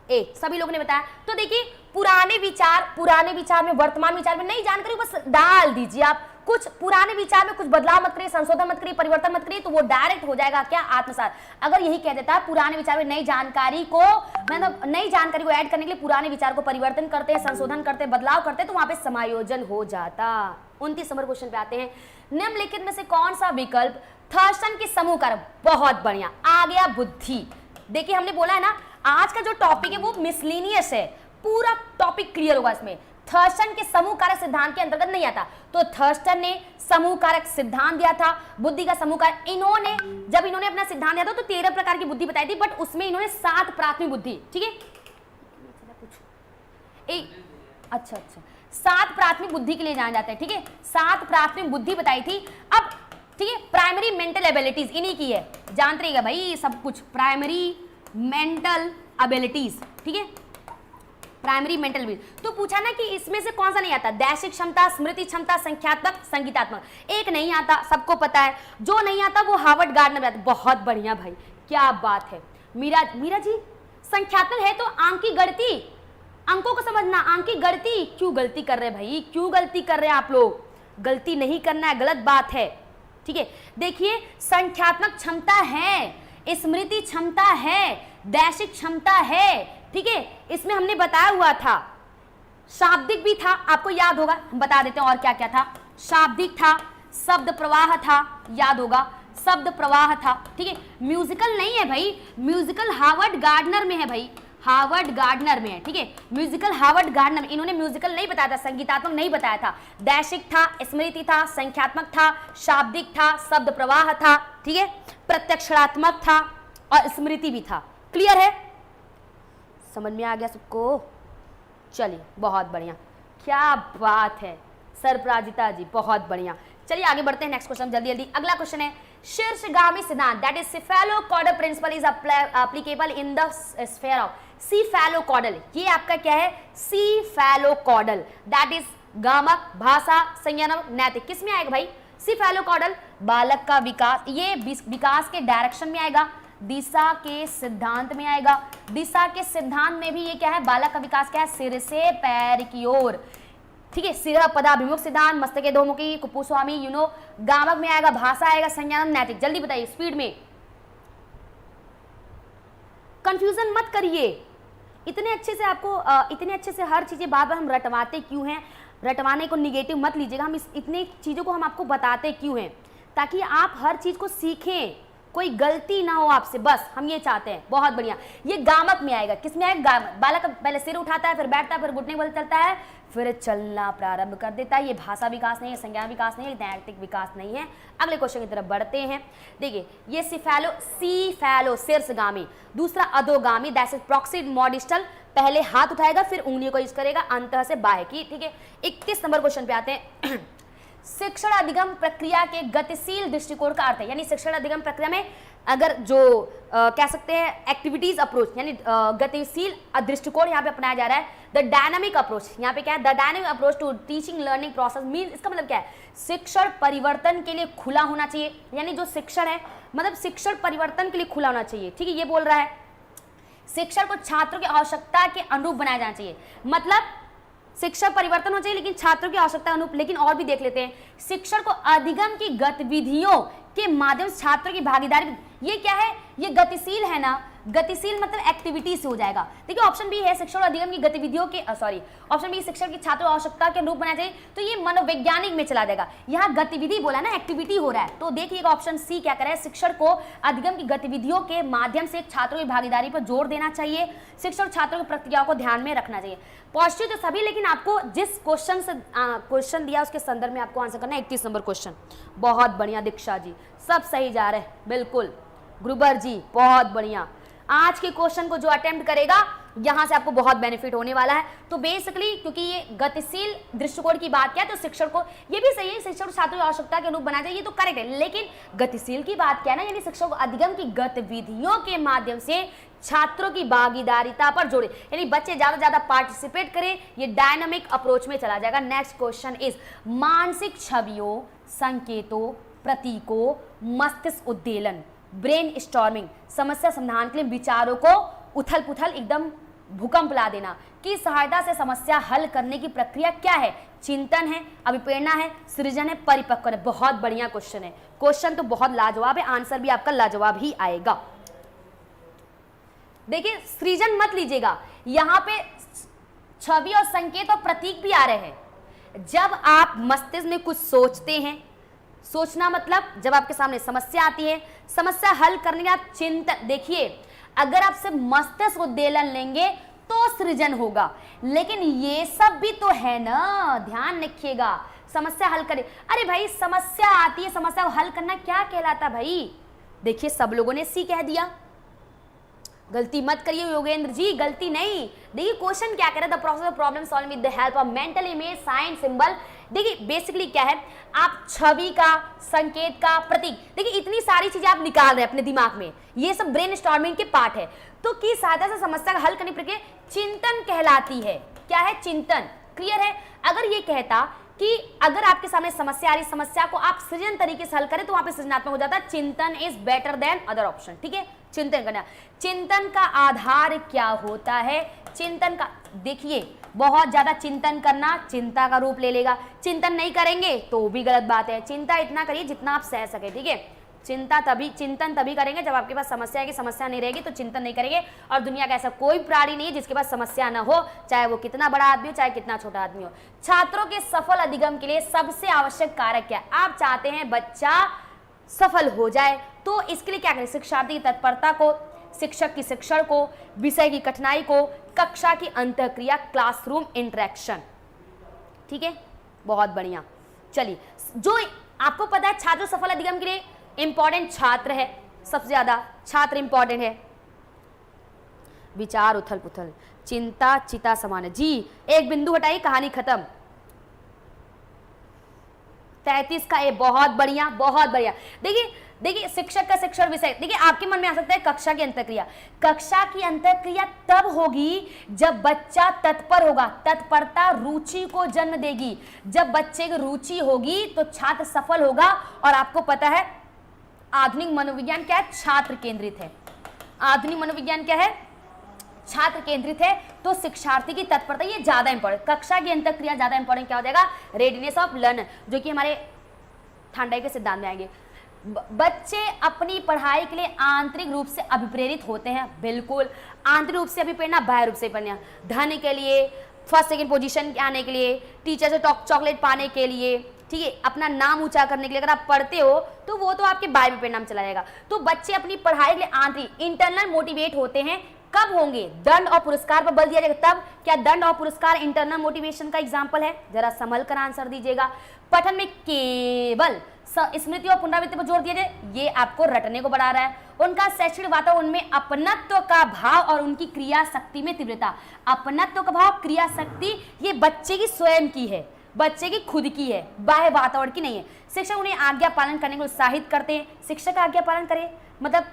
Speaker 1: ए सभी लोगों ने बताया। तो देखिए पुराने विचार में, वर्तमान विचार में नई जानकारी बस डाल दीजिए आप। कुछ पुराने विचार में कुछ बदलाव मत करिए, संशोधन मत करिए, परिवर्तन मत करिए, तो वो डायरेक्ट हो जाएगा क्या? आत्मसात। अगर यही कह देता है पुराने विचार में नई जानकारी को, मतलब नई जानकारी को ऐड करने के लिए पुराने विचार को परिवर्तन करते हैं, संशोधन करते हैं, बदलाव करते हैं, तो वहां पे समायोजन हो जाता। 29 नंबर क्वेश्चन पे आते हैं। निम्नलिखित में से कौन सा विकल्प थर्स्टन के समूह कारक? बहुत बढ़िया, आ गया बुद्धि। देखिए हमने बोला है ना आज का जो टॉपिक है वो मिसलिनियस है, पूरा टॉपिक क्लियर होगा इसमें। थर्स्टन के समूह कारक सिद्धांत के अंतर्गत नहीं आता, तो थर्स्टन ने समूह कारक सिद्धांत दिया था, बुद्धि का समूह कारक। जब इन्होंने अपना सिद्धांत दिया था तो 13 प्रकार की बुद्धि बताई थी, बट उसमें इन्होंने 7 प्राथमिक बुद्धि, ठीक है, अच्छा 7 प्राथमिक बुद्धि के लिए जाना जाता है, ठीक है, 7 प्राथमिक बुद्धि बताई थी। अब ठीक है, प्राइमरी मेंटल एबिलिटीज इन्हीं की है, जानते रहिएगा भाई सब कुछ। प्राइमरी मेंटल एबिलिटीज, ठीक है, प्राइमरी मेंटल एबिलिटी। तो पूछा ना कि इसमें से कौन सा नहीं आता? दैशिक क्षमता, स्मृति क्षमता, संख्यात्मक, संगीतात्मक। एक नहीं आता, सबको पता है। जो नहीं आता वो हार्वर्ड गार्डनर में आता। बहुत बढ़िया भाई, क्या बात है। मीरा जी, संख्यात्मक है तो अंक की गणती, अंकों को समझना, अंक की गणती। क्यों गलती कर रहे हैं भाई, क्यों गलती कर रहे हैं आप लोग? गलती नहीं करना है, गलत बात है, ठीक है। देखिए संख्यात्मक क्षमता है, स्मृति क्षमता है, दैशिक क्षमता है, ठीक है, इसमें हमने बताया हुआ था। शाब्दिक भी था, आपको याद होगा, हम बता देते हैं और क्या क्या था। शाब्दिक था, शब्द प्रवाह था, याद होगा, शब्द प्रवाह था, ठीक है। म्यूजिकल नहीं है भाई, म्यूजिकल हार्वर्ड गार्डनर में है भाई, हार्वर्ड गार्डनर में है, ठीक है, म्यूजिकल हार्वर्ड गार्डनर में। इन्होंने म्यूजिकल नहीं बताया था, संगीतात्मक नहीं बताया था। दैशिक था, स्मृति था, संख्यात्मक था, शाब्दिक था, शब्द प्रवाह था, ठीक है, प्रत्यक्षात्मक था और स्मृति भी था। क्लियर है, समझ में आ गया सबको? चलिए बहुत बढ़िया, क्या बात है सरप्राजिता जी, बहुत बढ़िया। चलिए आगे बढ़ते हैं, नेक्स्ट क्वेश्चन जल्दी जल्दी। अगला क्वेश्चन है शीर्षगामी सिद्धांत, that is cephalocaudal principle is applicable in the sphere of cephalocaudal. ये आपका क्या है? सिफेलोकॉर्डल, दैट इज गामक, भाषा, संज्ञानात्मक, नैतिक। किस में आएगा भाई? सिफेलोकॉर्डल बालक का विकास, ये विकास के डायरेक्शन में आएगा, दिशा के सिद्धांत में आएगा। दिशा के सिद्धांत में भी ये क्या है, बालक का विकास क्या है, सिर से पैर की ओर, ठीक है। सिर पदाभिमुख सिद्धांत, मस्तके दोमुखी, कुपुस्वामी, गामक में आएगा, भाषा आएगा, संज्ञानम, नैतिक। जल्दी बताइए स्पीड में, कंफ्यूजन मत करिए। इतने अच्छे से आपको इतने अच्छे से हर चीजें बार बार हम रटवाते क्यों हैं, रटवाने को निगेटिव मत लीजिएगा, हम इतनी चीजों को हम आपको बताते क्यों हैं, ताकि आप हर चीज को सीखें, कोई गलती ना हो आपसे, बस हम ये चाहते हैं। बहुत बढ़िया। ये गामक में आएगा, किस में आएगा, बालक पहले सिर उठाता है, फिर बैठता है, फिर घुटने बल चलता है, फिर चलना प्रारंभ कर देता है। ये भाषा विकास नहीं है, संज्ञान विकास नहीं है, नैतिक विकास नहीं है। अगले क्वेश्चन की तरफ बढ़ते हैं। देखिए ये सीफेलो शीर्षगामी, दूसरा अधोगामी दैट इज प्रॉक्सिड मॉडिस्टल, पहले हाथ उठाएगा फिर उंगलियों को यूज करेगा, अंत से बाह्य की, ठीक है। 21 नंबर क्वेश्चन पे आते हैं। शिक्षण अधिगम प्रक्रिया के गतिशील दृष्टिकोण का अर्थ है, यानी शिक्षण अधिगम प्रक्रिया में अगर जो कह सकते हैं एक्टिविटीज अप्रोच, यानी गतिशील दृष्टिकोण यहाँ पे अपनाया जा रहा है। द डायनामिक अप्रोच, यहाँ पे क्या है, the dynamic approach to teaching learning process mean, इसका मतलब क्या है, शिक्षण परिवर्तन के लिए खुला होना चाहिए, यानी जो शिक्षण है मतलब शिक्षण परिवर्तन के लिए खुला होना चाहिए, ठीक है। ये बोल रहा है शिक्षण को छात्रों की आवश्यकता के अनुरूप बनाया जाना चाहिए, मतलब शिक्षण परिवर्तन हो चाहिए लेकिन छात्रों की आवश्यकता अनुरूप। लेकिन और भी देख लेते हैं, शिक्षण को अधिगम की गतिविधियों के माध्यम से छात्रों की भागीदारी, ये क्या है, ये गतिशील है ना, गतिशील मतलब एक्टिविटी से हो जाएगा। देखिए ऑप्शन बी है शिक्षण और अधिगम की गतिविधियों के ऑप्शन बी शिक्षण की छात्रों की आवश्यकता के अनुरूप बनाना चाहिए, तो ये मनोवैज्ञानिक में चला जाएगा। यहाँ गतिविधि बोला ना, एक्टिविटी हो रहा है, तो देखिएगा ऑप्शन सी क्या कर रहा है, शिक्षण को अधिगम की गतिविधियों के माध्यम से छात्रों की भागीदारी पर जोर देना चाहिए, शिक्षण छात्रों की प्रतिक्रियाओं को ध्यान में रखना चाहिए। पॉजिटिव तो सभी, लेकिन आपको जिस क्वेश्चन से क्वेश्चन दिया उसके संदर्भ में आपको आंसर करना है। 31 नंबर क्वेश्चन, बहुत बढ़िया दीक्षा जी, सब सही जा रहे हैं, बिल्कुल ग्रुबर जी बहुत बढ़िया। आज के क्वेश्चन को जो अटेम्प्ट करेगा यहां से आपको बहुत बेनिफिट होने वाला है। तो बेसिकली क्योंकि ये गतिशील दृष्टिकोण की बात क्या है, तो शिक्षण को, ये भी सही है, शिक्षण छात्रों की आवश्यकता के अनुरूप बनाना चाहिए, ये तो करेक्ट है, लेकिन गतिशील की बात क्या है ना, यानी शिक्षण को अधिगम की गतिविधियों के माध्यम से छात्रों की भागीदारिता पर जोड़े, यानी बच्चे ज्यादा ज्यादा पार्टिसिपेट करें, ये डायनामिक अप्रोच में चला जाएगा। नेक्स्ट क्वेश्चन इज मानसिक छवियों, संकेतों, प्रतीकों, मस्तिष्क उद्दीलन, ब्रेन स्टॉर्मिंग, समस्या समाधान के लिए विचारों को उथल पुथल एकदम भूकंप ला देना की सहायता से समस्या हल करने की प्रक्रिया क्या है, चिंतन है, अभिप्रेरणा है, सृजन है, परिपक्व है। बहुत बढ़िया क्वेश्चन है, क्वेश्चन तो बहुत लाजवाब है, आंसर भी आपका लाजवाब ही आएगा। देखिए सृजन मत लीजिएगा, यहाँ पे छवि और संकेत और प्रतीक भी आ रहे हैं। जब आप मस्तिष्क में कुछ सोचते हैं, सोचना मतलब जब आपके सामने समस्या आती है, समस्या हल करने के आप चिंतन, देखिए अगर आप सिर्फ मस्तिष्क उद्दीलन लेंगे तो सृजन होगा, लेकिन ये सब भी तो है ना, ध्यान रखिएगा। समस्या हल करे, अरे भाई समस्या आती है, समस्या को हल करना क्या कहलाता भाई। देखिए सब लोगों ने सी कह दिया, गलती मत करिए योगेंद्र जी, गलती नहीं। देखिए क्वेश्चन क्या कह रहा है, the process of problem solving with the help of mental image, sign, symbol. देखिए बेसिकली क्या है, आप छवि का, संकेत का, प्रतीक, देखिए इतनी सारी चीजें आप निकाल रहे हैं अपने दिमाग में, ये सब ब्रेन स्टॉर्मिंग के पार्ट है। तो की सहायता से समस्या का हल करने की प्रक्रिया चिंतन कहलाती है। क्या है, चिंतन। क्लियर है। अगर ये कहता कि अगर आपके सामने समस्या आ रही, समस्या को आप सृजन तरीके से हल करें तो वहां पे सृजनात्मक हो जाता है। चिंतन is better than other option, ठीक है। चिंतन करना, चिंतन का आधार क्या होता है, चिंतन का, देखिए बहुत ज्यादा चिंतन करना चिंता का रूप ले लेगा, चिंतन नहीं करेंगे तो भी गलत बात है। चिंता इतना करिए जितना आप सह सके, ठीक है। चिंतन तभी करेंगे जब आपके पास समस्या है, कि समस्या नहीं रहेगी तो चिंतन नहीं करेंगे। और दुनिया का ऐसा कोई प्राणी नहीं है जिसके पास समस्या ना हो, चाहे वो कितना बड़ा आदमी हो, चाहे कितना छोटा आदमी हो। छात्रों के सफल अधिगम के लिए सबसे आवश्यक कारक क्या है, आप चाहते हैं बच्चा सफल हो जाए, तो इसके लिए क्या करें, शिक्षार्थी की तत्परता को, शिक्षक की शिक्षण को, विषय की कठिनाई को, कक्षा की अंतःक्रिया, क्लासरूम इंटरेक्शन, ठीक है। बहुत बढ़िया। चलिए, जो आपको पता है छात्र सफल अधिगम के लिए इंपॉर्टेंट छात्र है, सबसे ज्यादा छात्र इंपॉर्टेंट है। विचार उथल पुथल, चिंता चिता समान है जी, एक बिंदु हटाइए, कहानी खत्म। 33 का ए, बहुत बढ़िया बहुत बढ़िया। देखिए देखिए शिक्षक का शिक्षण विषय, देखिए आपके मन में आ सकता है कक्षा की अंतःक्रिया। कक्षा की अंतःक्रिया तब होगी जब बच्चा तत्पर होगा, तत्परता रुचि को जन्म देगी। जब बच्चे की रुचि होगी तो छात्र सफल होगा। और आपको पता है आधुनिक मनोविज्ञान क्या है, छात्र केंद्रित है। आधुनिक मनोविज्ञान क्या है, छात्र केंद्रित है। तो शिक्षार्थी की तत्परता ये ज्यादा इंपॉर्टेंट, कक्षा की अंतःक्रिया ज्यादा इंपॉर्टेंट क्या हो जाएगा, रेडीनेस ऑफ लर्नर, जो कि हमारे थांडाई के सिद्धांत में आएंगे। बच्चे अपनी पढ़ाई के लिए आंतरिक रूप से अभिप्रेरित होते हैं, बिल्कुल आंतरिक रूप से अभिप्रेरणा, बाह्य रूप से प्रेरणा, धन के लिए, फर्स्ट सेकंड पोजीशन आने के लिए, टीचर से चॉकलेट पाने के लिए, ठीक है, अपना नाम ऊंचा करने के लिए। अगर आप पढ़ते हो तो वो तो आपके बाह्य परिणाम चला जाएगा। तो बच्चे अपनी पढ़ाई के लिए आंतरिक इंटरनल मोटिवेट होते हैं। कब होंगे, दंड और पुरस्कार पर बल दिया जाएगा तब। क्या दंड और पुरस्कार इंटरनल मोटिवेशन का एग्जाम्पल है, जरा संभल कर आंसर दीजिएगा। पठन में केवल स्मृति और पुनरावृत्ति पर जोर दिया जाए, ये आपको रटने को बढ़ा रहा है। उनका शैक्षणिक वातावरण उनमें अपनत्व का भाव और उनकी क्रिया शक्ति में तीव्रता। अपनत्व का भाव, क्रिया शक्ति ये बच्चे की स्वयं की है, बच्चे की खुद की है, बाह्य वातावरण की नहीं है। शिक्षक उन्हें आज्ञा पालन करने को उत्साहित करते हैं। शिक्षक आज्ञा पालन करे मतलब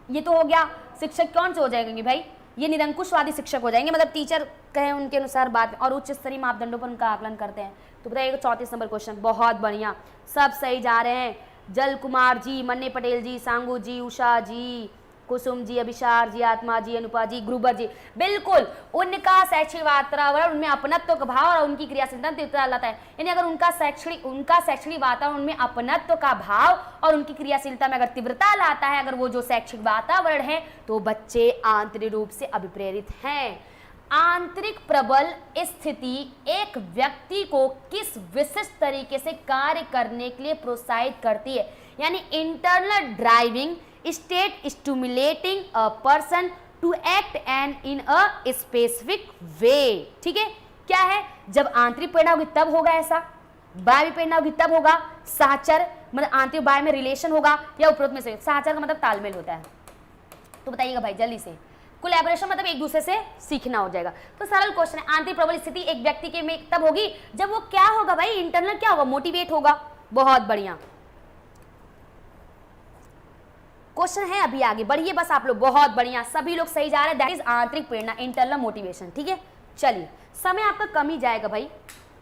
Speaker 1: ये तो हो गया, शिक्षक कौन से हो जाएंगे भाई, ये निरंकुशवादी शिक्षक हो जाएंगे, मतलब टीचर कहे उनके अनुसार बात, और उच्च स्तरीय मापदंडों पर उनका आकलन करते हैं। तो बताइएगा 34 नंबर क्वेश्चन, बहुत बढ़िया, सब सही जा रहे हैं। जल कुमार जी, मन्ने पटेल जी, सांगू जी, उषा जी, कुसुम जी, अभिशार जी, आत्मा जी, अनुपा जी, ग्रुबर जी, बिल्कुल उनका शैक्षणिक वातावरण उनमें अपनत्व का भाव और उनकी क्रियाशीलता तीव्रता लाता है। यानी अगर उनका शैक्षणिक वातावरण उनमें अपनत्व का भाव और उनकी क्रियाशीलता में अगर तीव्रता लाता है, अगर वो जो शैक्षिक वातावरण है, तो बच्चे आंतरिक रूप से अभिप्रेरित हैं। आंतरिक प्रबल स्थिति एक व्यक्ति को किस विशिष्ट तरीके से कार्य करने के लिए प्रोत्साहित करती है, यानी internal driving state stimulating a person to act and in a specific way. ठीक है, क्या है, जब आंतरिक प्रेरणा होगी तब होगा ऐसा, बाह्य प्रेरणा होगी तब होगा। सहचर मतलब आंतरिक बाह्य में रिलेशन होगा, या उपरोक्त में से। सहचर का मतलब तालमेल होता है। तो बताइएगा भाई जल्दी से, कोलैबोरेशन मतलब एक दूसरे से सीखना हो जाएगा। तो सरल क्वेश्चन है, आंतरिक प्रबल स्थिति एक व्यक्ति के में तब होगी जब वो क्या होगा भाई, इंटरनल क्या होगा, मोटिवेट होगा। बहुत बढ़िया क्वेश्चन है, अभी आगे बढ़िए बस आप लोग, बहुत बढ़िया, सभी लोग सही जा रहे हैं। दैट इज आंतरिक प्रेरणा, इंटरनल मोटिवेशन। ठीक है, चलिए समय आपका कम ही जाएगा भाई,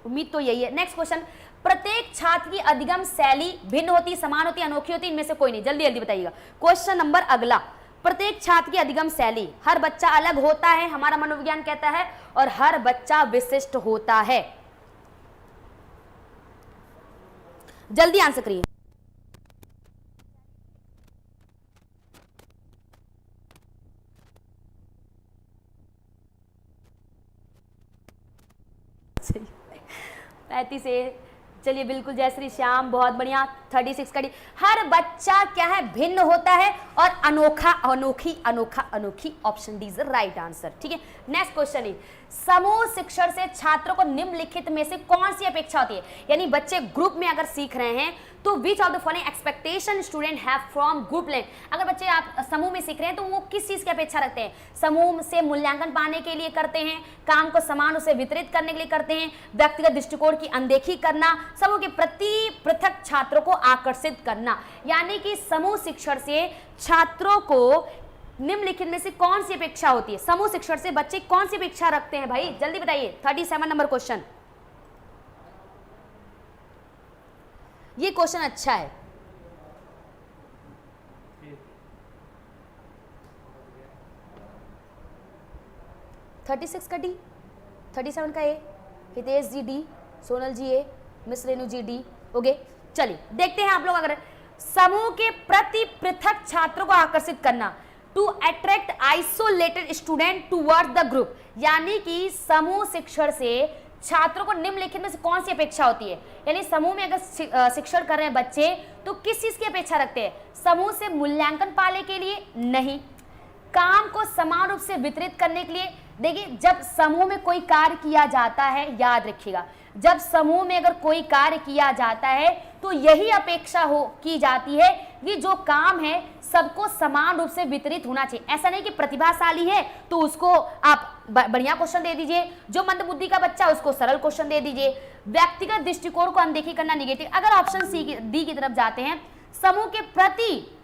Speaker 1: उम्मीद तो यही है। नेक्स्ट क्वेश्चन, प्रत्येक छात्र की अधिगम शैली भिन्न होती, समान होती, अनोखी होती, इनमें से कोई नहीं। जल्दी जल्दी बताइएगा। क्वेश्चन नंबर अगला, प्रत्येक छात्र की अधिगम शैली, हर बच्चा अलग होता है, हमारा मनोविज्ञान कहता है, और हर बच्चा विशिष्ट होता है। जल्दी आंसर करिए। पैंतीस से, चलिए बिल्कुल, जय श्री श्याम, बहुत बढ़िया। 36 का डी, हर बच्चा क्या है, भिन्न होता है और अनोखा, अनोखी, अनोखा, अनोखी, option D is the right answer. ठीक है, नेक्स्ट क्वेश्चन है, समूह शिक्षण से छात्रों को निम्नलिखित में से कौन सी अपेक्षा होती है, यानी बच्चे ग्रुप में अगर सीख रहे हैं तो which of the following expectation student have from group learning. अगर बच्चे आप समूह में सीख रहे हैं तो वो किस चीज की अपेक्षा रखते हैं, समूह से मूल्यांकन पाने के लिए करते हैं, काम को समान रूप से वितरित करने के लिए करते हैं, व्यक्तिगत दृष्टिकोण की अनदेखी करना, समूह के प्रति पृथक छात्रों को आकर्षित करना। यानी कि समूह शिक्षण से छात्रों को निम्नलिखित में से कौन सी अपेक्षा होती है, समूह शिक्षण से बच्चे कौन सी अपेक्षा रखते हैं भाई, जल्दी बताइए। 37 नंबर क्वेश्चन, ये क्वेश्चन अच्छा है। थर्टी सिक्स का डी, 37 का A, Hitesh ji D, Sonal ji A, miss Renu ji D. Okay, चलिए देखते हैं आप लोग। अगर समूह के प्रति पृथक छात्रों को आकर्षित करना, to attract isolated student toward the group, यानी कि समूह शिक्षण से छात्रों को निम्नलिखित में से कौन सी अपेक्षा होती है, यानी समूह में अगर शिक्षण कर रहे हैं बच्चे तो किस चीज की अपेक्षा रखते हैं, समूह से मूल्यांकन पाने के लिए नहीं, काम को समान रूप से वितरित करने के लिए। देखिए जब समूह में कोई कार्य किया जाता है, याद रखिएगा, जब समूह में अगर कोई कार्य किया जाता है तो यही अपेक्षा की जाती है कि जो काम है सबको समान रूप से वितरित होना चाहिए। ऐसा नहीं कि प्रतिभाशाली है तो उसको आप बढ़िया क्वेश्चन दे दीजिए, जो मंदबुद्धि का बच्चा उसको सरल क्वेश्चन दे दीजिए। व्यक्तिगत दृष्टिकोण को अनदेखी करना, निगेटिव। अगर ऑप्शन सी डी की तरफ जाते हैं, समूह के प्रति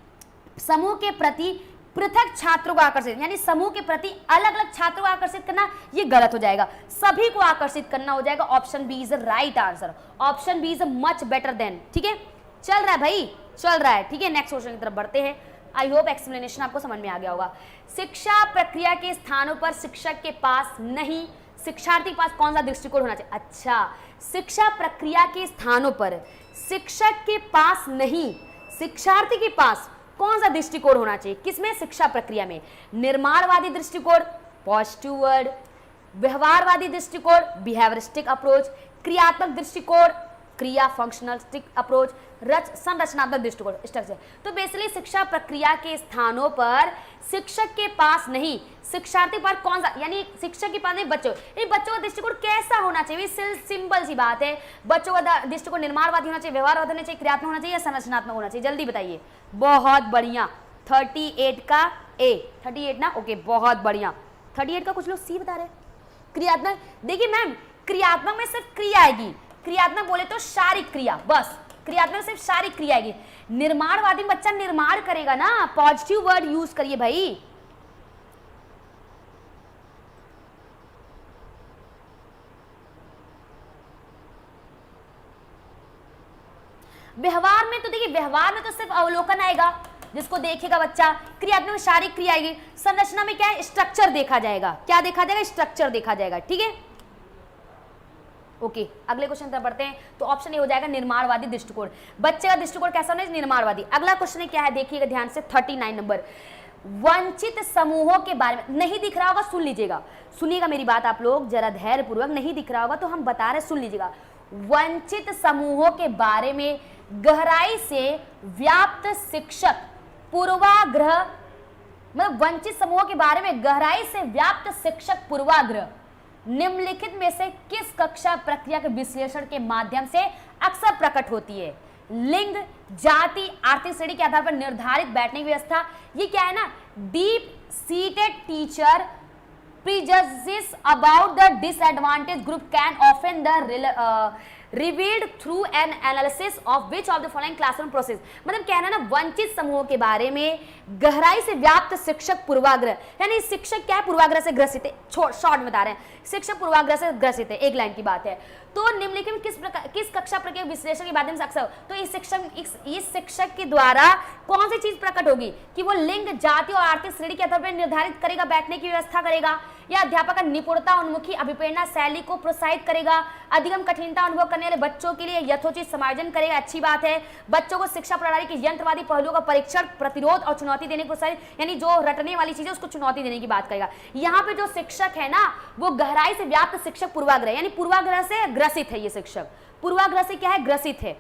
Speaker 1: समूह के प्रति पृथक छात्रों को आकर्षित, यानी समूह के प्रति अलग अलग छात्रों को आकर्षित करना, ये गलत हो जाएगा, सभी को आकर्षित करना हो जाएगा। Option B is the right answer, option B is much better than. ठीक है, चल रहा है भाई, चल रहा है। ठीक है, नेक्स्ट क्वेश्चन की तरफ बढ़ते हैं। आई होप एक्सप्लेनेशन आपको समझ में आ गया होगा। शिक्षा प्रक्रिया के स्थानों पर शिक्षक के पास नहीं, शिक्षार्थी के पास कौन सा दृष्टिकोण होना चाहिए? अच्छा, शिक्षा प्रक्रिया के स्थानों पर शिक्षक के पास नहीं, शिक्षार्थी के पास कौन सा दृष्टिकोण होना चाहिए? किसमें? शिक्षा प्रक्रिया में। निर्माणवादी दृष्टिकोण, पॉजिटिव वर्ड, व्यवहारवादी दृष्टिकोण, बिहेवियरिस्टिक अप्रोच, क्रियात्मक दृष्टिकोण, क्रिया फंक्शनलिस्टिक अप्रोच, संरचनात्मक दृष्टिकोण, स्ट्रक्चर। तो बेसिकली शिक्षा प्रक्रिया के स्थानों पर शिक्षक के पास नहीं, शिक्षार्थी पर कौन सा, यानी शिक्षक के पास नहीं, बच्चों, ये बच्चों का दृष्टिकोण कैसा होना चाहिए? सिंपल सी बात है, बच्चों का दृष्टिकोण निर्माणवादी होना चाहिए, व्यवहारवादी होना चाहिए, क्रियात्मक होना चाहिए या संरचनात्मक होना चाहिए? जल्दी बताइए। बहुत बढ़िया, 38 का ए, 38 ना, ओके, बहुत बढ़िया। 38 का कुछ लोग सी बता रहे। क्रियात्मक, देखिए मैम, क्रियात्मक में सिर्फ क्रिया आएगी, क्रियात्मक बोले तो शारीरिक क्रिया, बस क्रियात्मक सिर्फ शारीरिक क्रिया आएगी। निर्माणवादी बच्चा निर्माण करेगा ना, पॉजिटिव वर्ड यूज करिए भाई। व्यवहार में तो देखिए, व्यवहार में तो सिर्फ अवलोकन आएगा जिसको देखेगा बच्चा, क्रियात्मक में शारीरिक क्रिया आएगी, संरचना में क्या है? स्ट्रक्चर देखा जाएगा। क्या देखा जाएगा? स्ट्रक्चर देखा जाएगा। ठीक है, ओके, अगले क्वेश्चन तक बढ़ते हैं। तो ऑप्शन ए हो जाएगा निर्माणवादी दृष्टिकोण। बच्चे का दृष्टिकोण कैसा होना है? निर्माणवादी। अगला क्वेश्चन क्या है देखिएगा ध्यान से, 39 नंबर। वंचित समूहों के बारे में, नहीं दिख रहा होगा, सुन लीजिएगा, सुनिएगा मेरी बात आप लोग जरा धैर्य पूर्वक। नहीं दिख रहा होगा तो हम बता रहे, सुन लीजिएगा। वंचित समूहों के बारे में गहराई से व्याप्त शिक्षक पूर्वाग्रह, मतलब वंचित समूहों के बारे में गहराई से व्याप्त शिक्षक पूर्वाग्रह निम्नलिखित में से किस कक्षा प्रक्रिया के विश्लेषण के माध्यम से अक्सर प्रकट होती है? लिंग, जाति, आर्थिक श्रेणी के आधार पर निर्धारित बैठने की व्यवस्था। ये क्या है ना, deep seated teacher prejudices about the disadvantaged group can often revealed through an analysis of which of the following classroom process। मतलब कहना ना, वंचित समूहों के बारे में गहराई से व्याप्त शिक्षक पूर्वाग्रह, यानी शिक्षक क्या है? पूर्वाग्रह से ग्रसित है। शॉर्ट में बता रहे हैं, शिक्षक पूर्वाग्रह से ग्रसित है, एक लाइन की बात है। तो निम्नलिखित में किस कक्षा प्रक्रिया विश्लेषण के माध्यम से अक्सर, तो इस शिक्षक के द्वारा कौन सी चीज प्रकट होगी कि वो लिंग, जाति और आर्थिक श्रेणी के आधार पर निर्धारित करेगा, बैठने की व्यवस्था करेगा, या अध्यापक का निपुणता उन्मुखी अभिप्रेरणा शैली को प्रोत्साहित करेगा, अधिगम कठिनता अनुभव करने वाले बच्चों के लिए यथोचित समायोजन करेगा, अच्छी बात है, बच्चों को शिक्षा प्रणाली के यंत्रवादी पहलुओं का परीक्षण, प्रतिरोध और चुनौती देने को, यानी जो रटने वाली चीजें उसको चुनौती देने की बात करेगा। यहाँ पे जो शिक्षक है ना, वो गहराई से व्याप्त शिक्षक पूर्वाग्रह, यानी पूर्वाग्रह से ग्रसित है। ये शिक्षक पूर्वाग्रह से क्या है? ग्रसित है।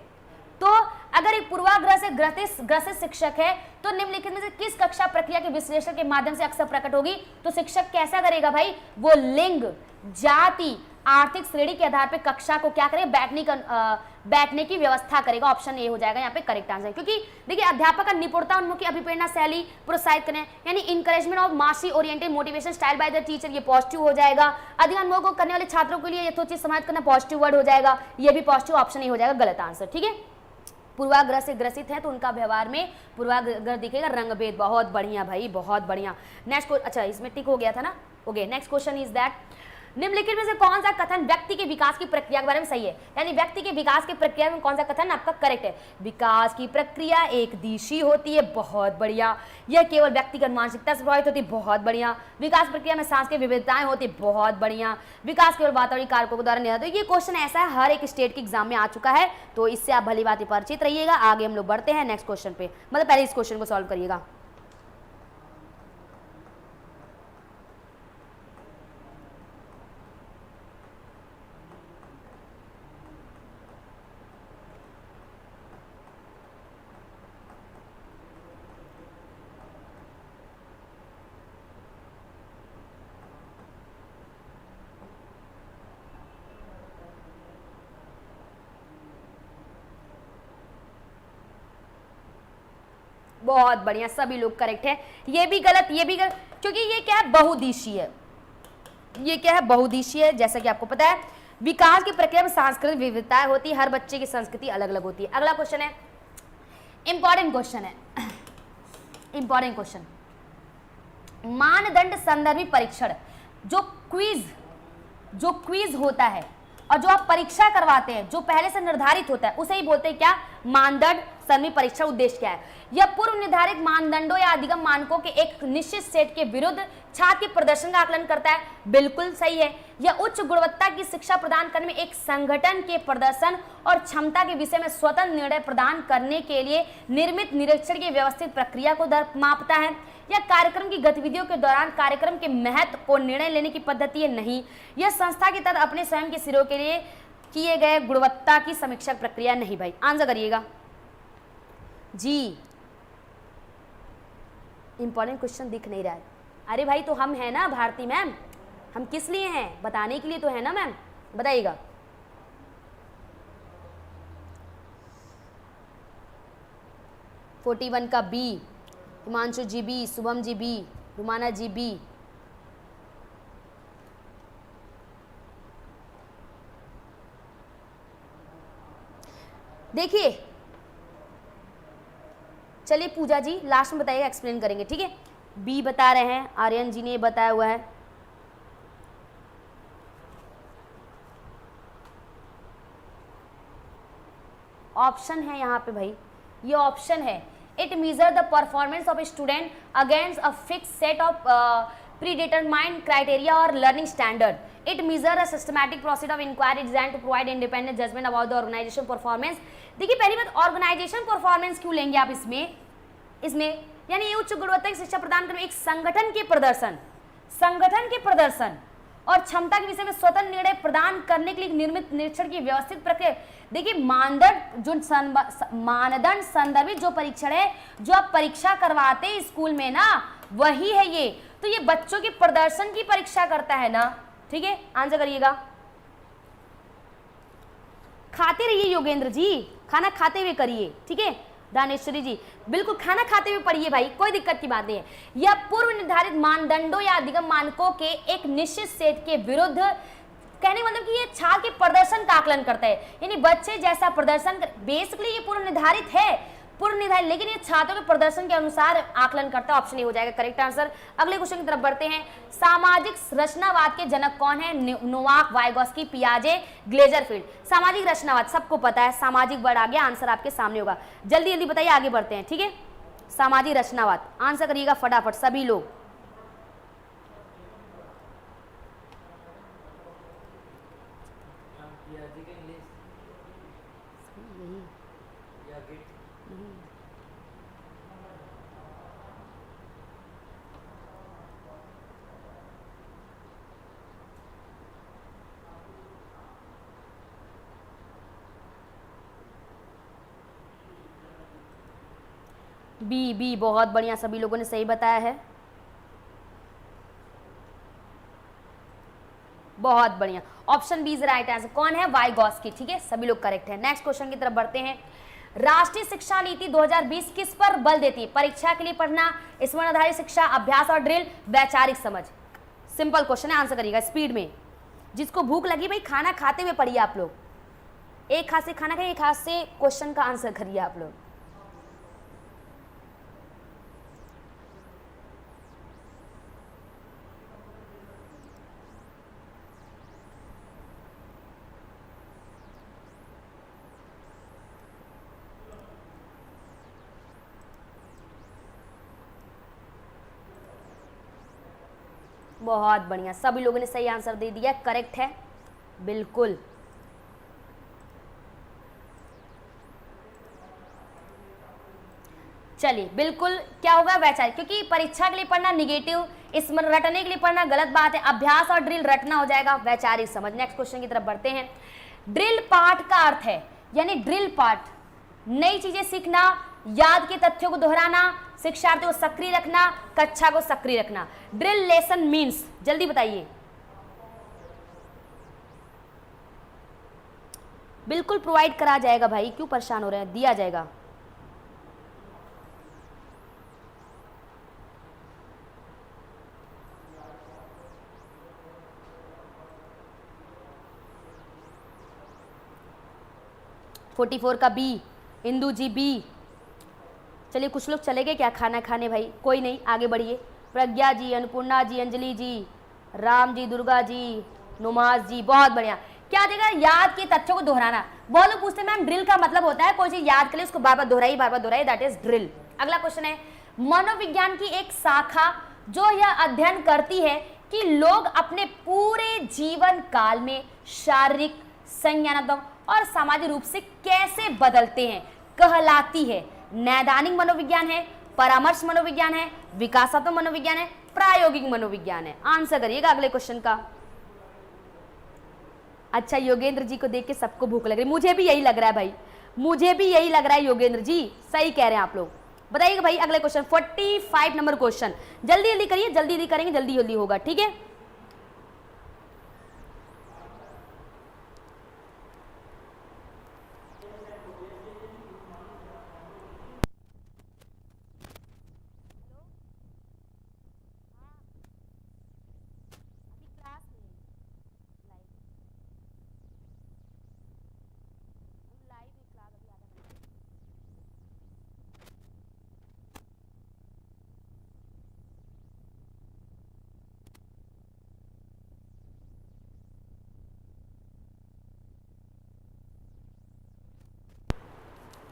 Speaker 1: तो अगर एक पूर्वाग्रह से ग्रसित शिक्षक है तो निम्नलिखित में से किस कक्षा प्रक्रिया के विश्लेषण के माध्यम से अक्सर प्रकट होगी? तो शिक्षक कैसा करेगा भाई? वो लिंग, जाति, आर्थिक श्रेणी के आधार पर कक्षा को क्या करेगा? बैठने की व्यवस्था करेगा। ऑप्शन ए हो जाएगा यहाँ पे करेक्ट आंसर। क्योंकि देखिए, अध्यापक का निपुणता उन्मुखी अभिप्रेरणा शैली प्रोत्साहित करने, यानी इंकरेजमेंट ऑफ मासी oriented motivation style by the teacher, ये पॉजिटिव हो जाएगा। अधिक अनुभव को करने वाले छात्रों के लिए यथोचित समायोजित करना, पॉजिटिव वर्ड हो जाएगा, ये भी पॉजिटिव। ऑप्शन ए हो जाएगा गलत आंसर। ठीक है, पूर्वाग्रह से ग्रसित है तो उनका व्यवहार में पूर्वाग्रह दिखेगा, रंगभेद। बहुत बढ़िया भाई, बहुत बढ़िया। नेक्स्ट, अच्छा इसमें टिक हो गया था ना, okay. Next question is that, निम्नलिखित में से कौन सा कथन व्यक्ति के विकास की प्रक्रिया के बारे में सही है? यानी व्यक्ति के विकास की प्रक्रिया में कौन सा कथन आपका करेक्ट है? विकास की प्रक्रिया एक दिशी होती है, बहुत बढ़िया। यह केवल व्यक्तिगत मानसिकता से प्रभावित होती है, बहुत बढ़िया। विकास प्रक्रिया में सांस्कृतिक विविधताएं होती, बहुत बढ़िया। विकास केवल वातावरणीय कारकों के द्वारा नहीं होता। ये क्वेश्चन ऐसा है, हर एक स्टेट के एग्जाम में आ चुका है, तो इससे आप भली बात परिचित रहिएगा। आगे हम लोग बढ़ते हैं नेक्स्ट क्वेश्चन पे, मतलब पहले इस क्वेश्चन को सॉल्व करिएगा। बहुत बढ़िया, सभी लोग करेक्ट है। ये भी गलत, ये भी गलत, क्योंकि ये क्या है? बहुदिशीय है। ये क्या है? बहुदिशीय है। जैसा कि आपको पता है, विकास की प्रक्रिया में सांस्कृतिक विविधताएं होती है, हर बच्चे की संस्कृति अलग अलग होती है। अगला क्वेश्चन है, इंपॉर्टेंट क्वेश्चन है, इंपॉर्टेंट क्वेश्चन, मानदंड संदर्भी परीक्षण, जो क्विज होता है और जो आप परीक्षा करवाते हैं, जो पहले से निर्धारित होता है, उसे ही बोलते हैं क्या, मानदंड संदर्भी परीक्षण। उद्देश्य क्या है, यह पूर्व निर्धारित मानदंडों या अधिगम मानकों के एक निश्चित सेट के विरुद्ध छात्र के प्रदर्शन का आकलन करता है। बिल्कुल सही है। यह उच्च गुणवत्ता की शिक्षा प्रदान करने में एक संगठन के प्रदर्शन और क्षमता के विषय में स्वतंत्र निर्णय प्रदान करने के लिए निर्मित निरीक्षण की व्यवस्थित प्रक्रिया को मापता है। यह कार्यक्रम की गतिविधियों के दौरान कार्यक्रम के महत्व को निर्णय लेने की पद्धति है नहीं, यह संस्था के तहत अपने स्वयं के सिरों के लिए किए गए गुणवत्ता की समीक्षा प्रक्रिया नहीं। भाई आंसर करिएगा जी। इंपॉर्टेंट क्वेश्चन दिख नहीं रहा है। अरे भाई तो हम हैं ना भारती मैम, हम किस लिए हैं, बताने के लिए तो है ना मैम, बताइएगा। फोर्टी 41 का B, Himanshu ji B, Shubham ji B, Rumana ji B. देखिए चलिए पूजा जी लास्ट में बताइएगा, एक्सप्लेन करेंगे, ठीक है। बी बता रहे हैं, आर्यन जी ने बताया हुआ है। ऑप्शन है यहाँ पे भाई, ये ऑप्शन है। It measure the performance of a student against a fix set of predetermined criteria और learning standard. It measure a systematic process of inquiry design to provide independent judgement about the organisation performance. देखिए पहली बात, ऑर्गेनाइजेशन परफॉर्मेंस क्यों लेंगे आप इसमें यानी ये उच्च गुणवत्ता की शिक्षा प्रदान करने में एक संगठन के प्रदर्शन और क्षमता के विषय में स्वतंत्र निर्णय प्रदान करने के लिए निर्मित निरीक्षण की व्यवस्थित प्रक्रिया। देखिए मानदंड संदर्भित जो परीक्षण है, जो आप परीक्षा करवाते हैं स्कूल में ना, वही है ये। तो ये बच्चों के प्रदर्शन की परीक्षा करता है ना, ठीक है। आंसर करिएगा। खाते रहिए योगेंद्र जी, खाना खाते हुए करिए, ठीक है। दानेश्वरी जी बिल्कुल खाना खाते हुए पढ़िए भाई, कोई दिक्कत की बात नहीं है। यह पूर्व निर्धारित मानदंडों या अधिगम मानकों के एक निश्चित सेट के विरुद्ध, कहने का मतलब कि ये छात्र के प्रदर्शन का आकलन करता है, यानी बच्चे जैसा प्रदर्शन बेसिकली ये पूर्व निर्धारित है, लेकिन ये छात्रों के प्रदर्शन के अनुसार आकलन करता है। ऑप्शन ए हो जाएगा करेक्ट आंसर। अगले क्वेश्चन की तरफ बढ़ते हैं। सामाजिक रचनावाद के जनक कौन है? नोवाक, वाइगोस्की, पियाजे, ग्लेजरफील्ड। सामाजिक रचनावाद सबको पता है, सामाजिक वर्ड आ गया, आंसर आपके सामने होगा। जल्दी जल्दी बताइए, आगे बढ़ते हैं, ठीक है। सामाजिक रचनावाद आंसर करिएगा फटाफट सभी लोग। बी बहुत बढ़िया, सभी लोगों ने सही बताया है, बहुत बढ़िया। Option B is right answer. कौन है? वाइगोस्की, ठीक है, सभी लोग करेक्ट है। नेक्स्ट क्वेश्चन की तरफ बढ़ते हैं। राष्ट्रीय शिक्षा नीति 2020 किस पर बल देती है? परीक्षा के लिए पढ़ना, स्मरण आधारित शिक्षा, अभ्यास और ड्रिल, वैचारिक समझ। सिंपल क्वेश्चन है, आंसर करिएगा स्पीड में। जिसको भूख लगी भाई खाना खाते हुए पढ़िए आप लोग, एक हाथ से खाना खाइए, एक हाथ से क्वेश्चन का आंसर करिए आप लोग। बहुत बढ़िया, सभी लोगों ने सही आंसर दे दिया, करेक्ट है बिल्कुल। चलिए बिल्कुल क्या होगा? वैचारिक, क्योंकि परीक्षा के लिए पढ़ना निगेटिव, इसमें रटने के लिए पढ़ना गलत बात है। अभ्यास और ड्रिल रटना हो जाएगा, वैचारिक समझ। नेक्स्ट क्वेश्चन की तरफ बढ़ते हैं। ड्रिल पार्ट का अर्थ है, यानी ड्रिल पार्ट नई चीजें सीखना, याद के तथ्यों को दोहराना, शिक्षार्थियों को सक्रिय रखना, कक्षा को सक्रिय रखना। ड्रिल लेसन मीन्स, जल्दी बताइए। बिल्कुल प्रोवाइड करा जाएगा भाई, क्यों परेशान हो रहे हैं, दिया जाएगा। फोर्टी 44 का बी, इंदू जी बी। चलिए कुछ लोग चले गए क्या खाना खाने भाई, कोई नहीं आगे बढ़िए। प्रज्ञा जी, अन्नपूर्णा जी, अंजलि जी, राम जी, दुर्गा जी, नुमाज जी, बहुत बढ़िया। क्या देगा, याद के तथ्यों को दोहराना। बहुत लोग पूछते हैं मैम ड्रिल का मतलब होता है कोई चीज याद के लिए उसको बार बार दोहराई, दैट इज ड्रिल। अगला क्वेश्चन है, मनोविज्ञान की एक शाखा जो यह अध्ययन करती है कि लोग अपने पूरे जीवन काल में शारीरिक, संज्ञानात्मक और सामाजिक रूप से कैसे बदलते हैं, कहलाती है नैदानिक मनोविज्ञान है, परामर्श मनोविज्ञान है, विकासात्मक मनोविज्ञान है, प्रायोगिक मनोविज्ञान है। आंसर करिएगा अगले क्वेश्चन का। अच्छा, योगेंद्र जी को देख के सबको भूख लग रही, मुझे भी यही लग रहा है भाई, मुझे भी यही लग रहा है योगेंद्र जी, सही कह रहे हैं आप लोग। बताइएगा भाई अगले क्वेश्चन 45 नंबर क्वेश्चन, जल्दी जल्दी करिए, जल्दी जल्दी करेंगे, जल्दी जल्दी होगा, ठीक है।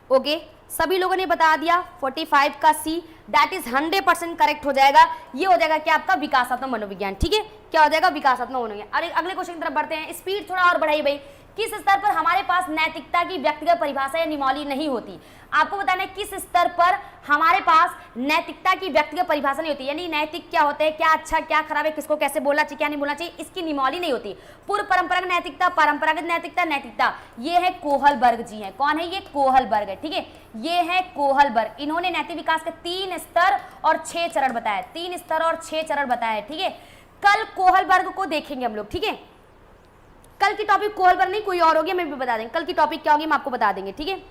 Speaker 1: ओके सभी लोगों ने बता दिया 45 का सी, दैट इज 100% करेक्ट हो जाएगा। ये हो जाएगा क्या आपका विकासात्मक मनोविज्ञान, ठीक है, क्या हो जाएगा विकासात्मक मनोविज्ञान। अरे अगले क्वेश्चन की तरफ बढ़ते हैं, स्पीड थोड़ा और बढ़ाइए भाई। किस स्तर पर हमारे पास नैतिकता की व्यक्तिगत परिभाषा या नियमावली नहीं होती, आपको बताना है किस स्तर पर हमारे पास नैतिकता की व्यक्तिगत परिभाषा नहीं होती, यानी नैतिक क्या होते हैं, क्या अच्छा क्या खराब है, किसको कैसे बोलना चाहिए क्या नहीं बोलना चाहिए, इसकी नियमावली नहीं होती। पूर्व परंपरागत नैतिकता, परंपरागत नैतिकता, ये है कोहलबर्ग जी हैं। कौन है ये, कोहलबर्ग है, ठीक है, ये है कोहलबर्ग। इन्होंने नैतिक विकास के 3 स्तर और 6 चरण बताया, 3 स्तर और 6 चरण बताया, ठीक है। कल कोहलबर्ग को देखेंगे हम लोग, ठीक है। कल की टॉपिक कोहलबर्ग नहीं कोई और होगी, मैं भी बता देंगे कल की टॉपिक क्या होगी, हम आपको बता देंगे, ठीक है।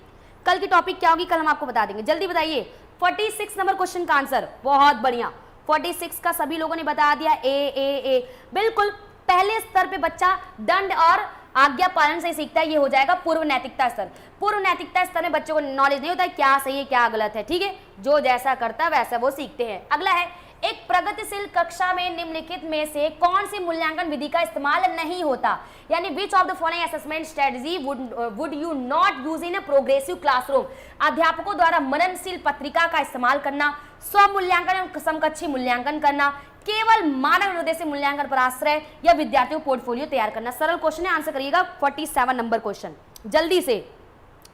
Speaker 1: कल की टॉपिक क्या होगी कल हम आपको बता देंगे, जल्दी बताइए। 46 नंबर क्वेश्चन का आंसर, बहुत बढ़िया, 46 का सभी लोगों ने बता दिया, ए। बिल्कुल पहले स्तर पे बच्चा दंड और आज्ञा पालन से सीखता है, ये हो जाएगा पूर्व नैतिकता स्तर। पूर्व नैतिकता स्तर में बच्चों को नॉलेज नहीं होता है क्या सही है क्या गलत है, ठीक है, जो जैसा करता है वैसा वो सीखते हैं। अगला है, एक प्रगतिशील कक्षा में निम्नलिखित में से कौन सी मूल्यांकन विधि का इस्तेमाल नहीं होता, यानी which of the following assessment strategy would you not use in a progressive classroom. अध्यापकों द्वारा मननशील पत्रिका का इस्तेमाल करना, स्व मूल्यांकन एवं समकक्षी मूल्यांकन करना, केवल मानव निर्देशित मूल्यांकन पर आश्रय, या विद्यार्थियों को पोर्टफोलियो तैयार करना। सरल क्वेश्चन है, आंसर करिएगा 47 नंबर क्वेश्चन, जल्दी से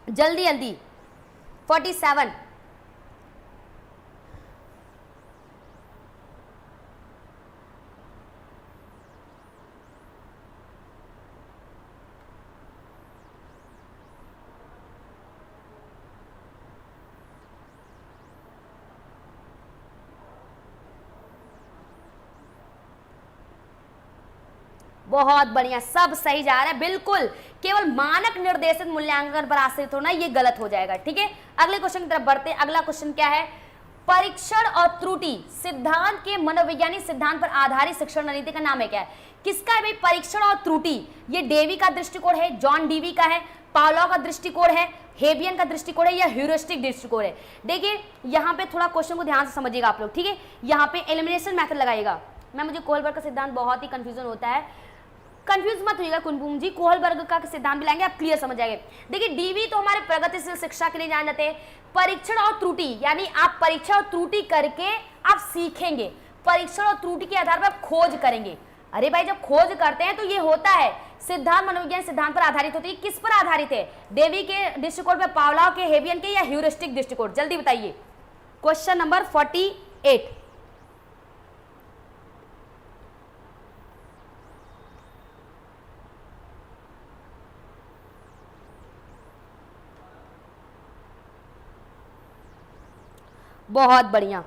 Speaker 1: जल्दी जल्दी 47। बहुत बढ़िया, सब सही जा रहा है, बिल्कुल केवल मानक निर्देशित मूल्यांकन पर आश्रित होना ये गलत हो जाएगा, ठीक है। अगले क्वेश्चन की तरफ बढ़ते हैं। अगला क्वेश्चन क्या है, परीक्षण और त्रुटि सिद्धांत के मनोवैज्ञानिक सिद्धांत पर आधारित शिक्षण रणनीति का नाम है क्या है, किसका है भाई परीक्षण और त्रुटि। ये डेवी का दृष्टिकोण है, जॉन डीवी का है, पावलोव का दृष्टिकोण है, हेबियन का दृष्टिकोण है, या ह्यूरिस्टिक दृष्टिकोण है। देखिए यहाँ पे थोड़ा क्वेश्चन को ध्यान से समझिएगा आप लोग, ठीक है। यहाँ पे एलिमिनेशन मेथड लगाइएगा। मैं मुझे कोहलबर्ग का सिद्धांत बहुत ही कंफ्यूजन होता है, कंफ्यूज मत होइएगा कुनबुम जी, कोहलबर्ग का सिद्धांत भी लाएंगे आप क्लियर समझ जाएंगे। देखिए डीवी तो हमारे प्रगतिशील शिक्षा के लिए जाने जाते हैं, परीक्षण और त्रुटि यानी आप परीक्षा और त्रुटि करके आप सीखेंगे, परीक्षण और त्रुटि के आधार पर आप खोज करेंगे। अरे भाई जब खोज करते हैं तो ये होता है सिद्धांत मनोविज्ञान सिद्धांत पर आधारित होती है, किस पर आधारित है, डेवी के दृष्टिकोण पर, पावलोव के, हेबियन के, या ह्यूरिस्टिक दृष्टिकोण, जल्दी बताइए। Question number 48। बहुत बढ़िया,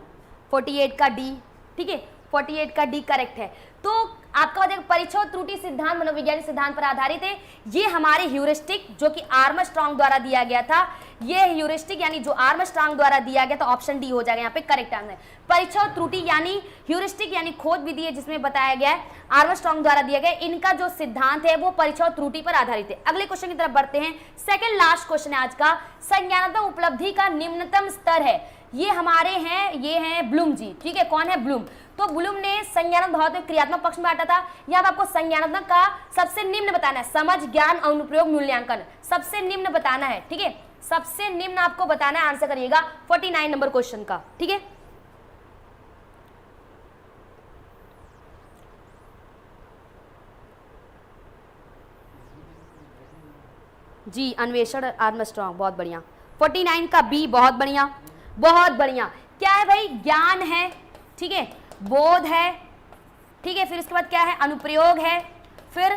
Speaker 1: 48 का डी, ठीक है, 48 का डी करेक्ट है। तो आपका हो जाएगा परीक्षा और त्रुटि सिद्धांत मनोवैज्ञानिक सिद्धांत पर आधारित है। ये हमारे ह्यूरिस्टिक जो कि आर्मस्ट्रांग द्वारा दिया गया था, ये ह्यूरिस्टिक यानी जो आर्मस्ट्रांग द्वारा दिया गया था, ऑप्शन डी हो जाएगा यहाँ पे करेक्ट आंसर। परीक्षा और त्रुटि यानी ह्यूरिस्टिक यानी खोज विधि है जिसमें बताया गया है, आर्मस्ट्रांग द्वारा दिया गया, इनका जो सिद्धांत है वो परीक्षा और त्रुटि पर आधारित है। अगले क्वेश्चन की तरफ बढ़ते हैं, सेकंड लास्ट क्वेश्चन है आज का, संज्ञानात्मक उपलब्धि का निम्नतम स्तर है, ये हमारे हैं, ये हैं ब्लूम जी, ठीक है। कौन है? ब्लूम। तो ब्लूम ने संज्ञानात्मक भावात्मक को क्रियात्मक पक्ष में बांटा था। यहाँ आपको संज्ञानात्मक का सबसे निम्न बताना है, समझ, ज्ञान, अनुप्रयोग, मूल्यांकन, सबसे निम्न बताना है, ठीक है। सबसे निम्न आपको बताना है, आंसर करिएगा 49 नंबर क्वेश्चन का, ठीक है। जी अन्वेषण आर्मस्ट्रॉन्ग, बहुत बढ़िया। 49 का बी, बहुत बढ़िया, बहुत बढ़िया। क्या है भाई? ज्ञान है, ठीक है, बोध है, ठीक है, फिर इसके बाद क्या है? अनुप्रयोग है, फिर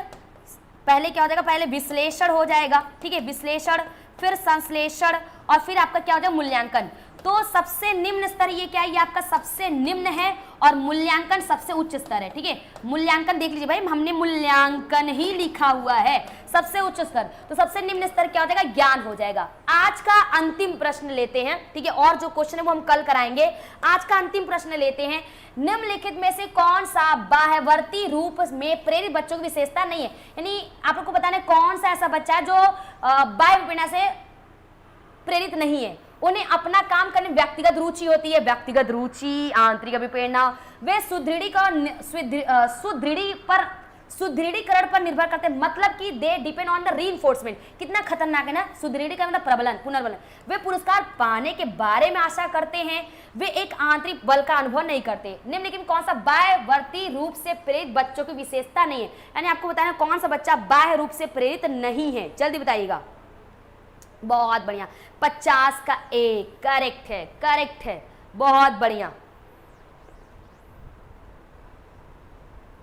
Speaker 1: पहले क्या हो जाएगा? पहले विश्लेषण हो जाएगा, ठीक है, विश्लेषण, फिर संश्लेषण, और फिर आपका क्या हो जाएगा? मूल्यांकन। तो सबसे निम्न स्तर ये क्या है? ये आपका सबसे निम्न है, और मूल्यांकन सबसे उच्च स्तर है, ठीक है। मूल्यांकन देख लीजिए भाई, हमने मूल्यांकन ही लिखा हुआ है, सबसे उच्च स्तर। तो सबसे निम्न स्तर क्या हो जाएगा? ज्ञान हो जाएगा। आज का अंतिम प्रश्न लेते हैं, ठीक है, और जो क्वेश्चन है वो हम कल कराएंगे। आज का अंतिम प्रश्न लेते हैं, निम्नलिखित में से कौन सा बाह्यवर्ती रूप में प्रेरित बच्चों की विशेषता नहीं है? यानी आप लोग को बताना है कौन सा ऐसा बच्चा है जो बाह्य विप्रेरणा से प्रेरित नहीं है, उन्हें अपना काम करने में व्यक्तिगत रुचि होती है, व्यक्तिगत रुचि, आंतरिक अभिप्रेरणा, वे सुदृढ़ीकरण पर निर्भर करते हैं, मतलब कि they depend on the reinforcement. कितना खतरनाक है ना, सुदृढ़ीकरण मतलब प्रबलन, पुनर्बलन। वे पुरस्कार पाने के बारे में आशा करते हैं, वे एक आंतरिक बल का अनुभव नहीं करते। निम्नलिखित में कौन सा बाह्यवर्ती रूप से प्रेरित बच्चों की विशेषता नहीं है? यानी आपको बताना कौन सा बच्चा बाह्य रूप से प्रेरित नहीं है, जल्दी बताइएगा। बहुत बढ़िया, 50 का ए करेक्ट है, करेक्ट है, बहुत बढ़िया,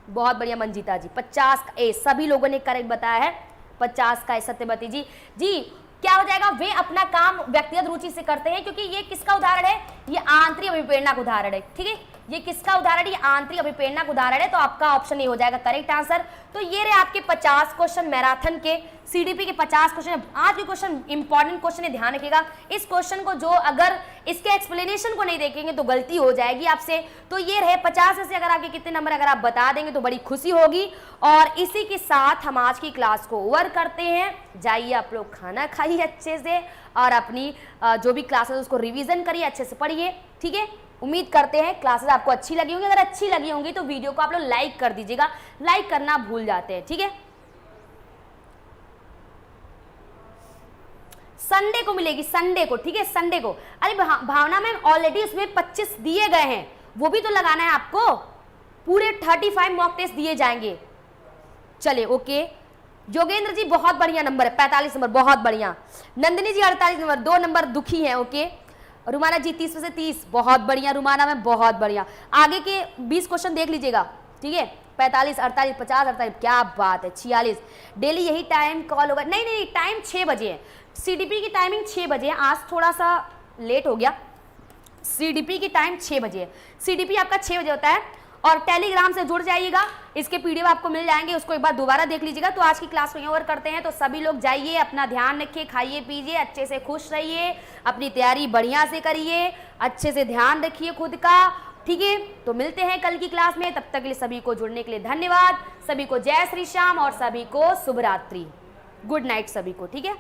Speaker 1: बहुत बढ़िया मंजीता जी, 50 का ए सभी लोगों ने करेक्ट बताया है। 50 का ए सत्यवती जी। जी क्या हो जाएगा? वे अपना काम व्यक्तिगत रुचि से करते हैं, क्योंकि ये किसका उदाहरण है? ये आंतरिक अभिप्रेरणा का उदाहरण है, ठीक है। ये किसका उदाहरण है? ये आंतरिक अभिप्रेरणा का उदाहरण है। तो आपका ऑप्शन ए हो जाएगा करेक्ट आंसर। तो ये रहे आपके 50 क्वेश्चन मैराथन के, सीडीपी के 50 क्वेश्चन। आज के क्वेश्चन इंपॉर्टेंट क्वेश्चन है, ध्यान रखिएगा। इस क्वेश्चन को जो अगर इसके एक्सप्लेनेशन को नहीं देखेंगे तो गलती हो जाएगी आपसे। तो ये रहे 50 में से अगर आपके कितने नंबर अगर आप बता देंगे तो बड़ी खुशी होगी। और इसी के साथ हम आज की क्लास को ओवर करते हैं। जाइए आप लोग खाना खाइए अच्छे से, और अपनी जो भी क्लासेस उसको रिवीजन करिए, अच्छे से पढ़िए, ठीक है। उम्मीद करते हैं क्लासेस आपको अच्छी लगी होंगी। अगर अच्छी लगी होंगी तो वीडियो को आप लोग लाइक कर दीजिएगा, लाइक करना भूल जाते हैं, ठीक है। संडे को मिलेगी, संडे को, ठीक है, संडे को। अरे भावना मैम ऑलरेडी उसमें 25 दिए गए हैं, वो भी तो लगाना है आपको। पूरे 35 मॉक टेस्ट दिए जाएंगे। चलिए ओके। योगेंद्र जी बहुत बढ़िया नंबर है, 45 नंबर, बहुत बढ़िया। नंदिनी जी 48 नंबर, 2 नंबर दुखी है, ओके। रुमाना जी 30 में से 30, बहुत बढ़िया रुमाना में, बहुत बढ़िया। आगे के 20 क्वेश्चन देख लीजिएगा, ठीक है। 45, 48, 50, 48, क्या बात है। 46 डेली यही टाइम कॉल होगा? नहीं नहीं, टाइम 6 बजे है। सीडीपी की टाइमिंग 6 बजे है, आज थोड़ा सा लेट हो गया। सीडीपी की टाइम 6 बजे है। सीडीपी आपका 6 बजे होता है। और टेलीग्राम से जुड़ जाइएगा, इसके पीडीएफ आपको मिल जाएंगे, उसको एक बार दोबारा देख लीजिएगा। तो आज की क्लास को यहीं ओवर करते हैं। तो सभी लोग जाइए, अपना ध्यान रखिए, खाइए पीजिए, अच्छे से खुश रहिए, अपनी तैयारी बढ़िया से करिए, अच्छे से ध्यान रखिए खुद का, ठीक है। तो मिलते हैं कल की क्लास में। तब तक के लिए सभी को जुड़ने के लिए धन्यवाद। सभी को जय श्री श्याम और सभी को शुभ रात्रि, गुड नाइट सभी को, ठीक है।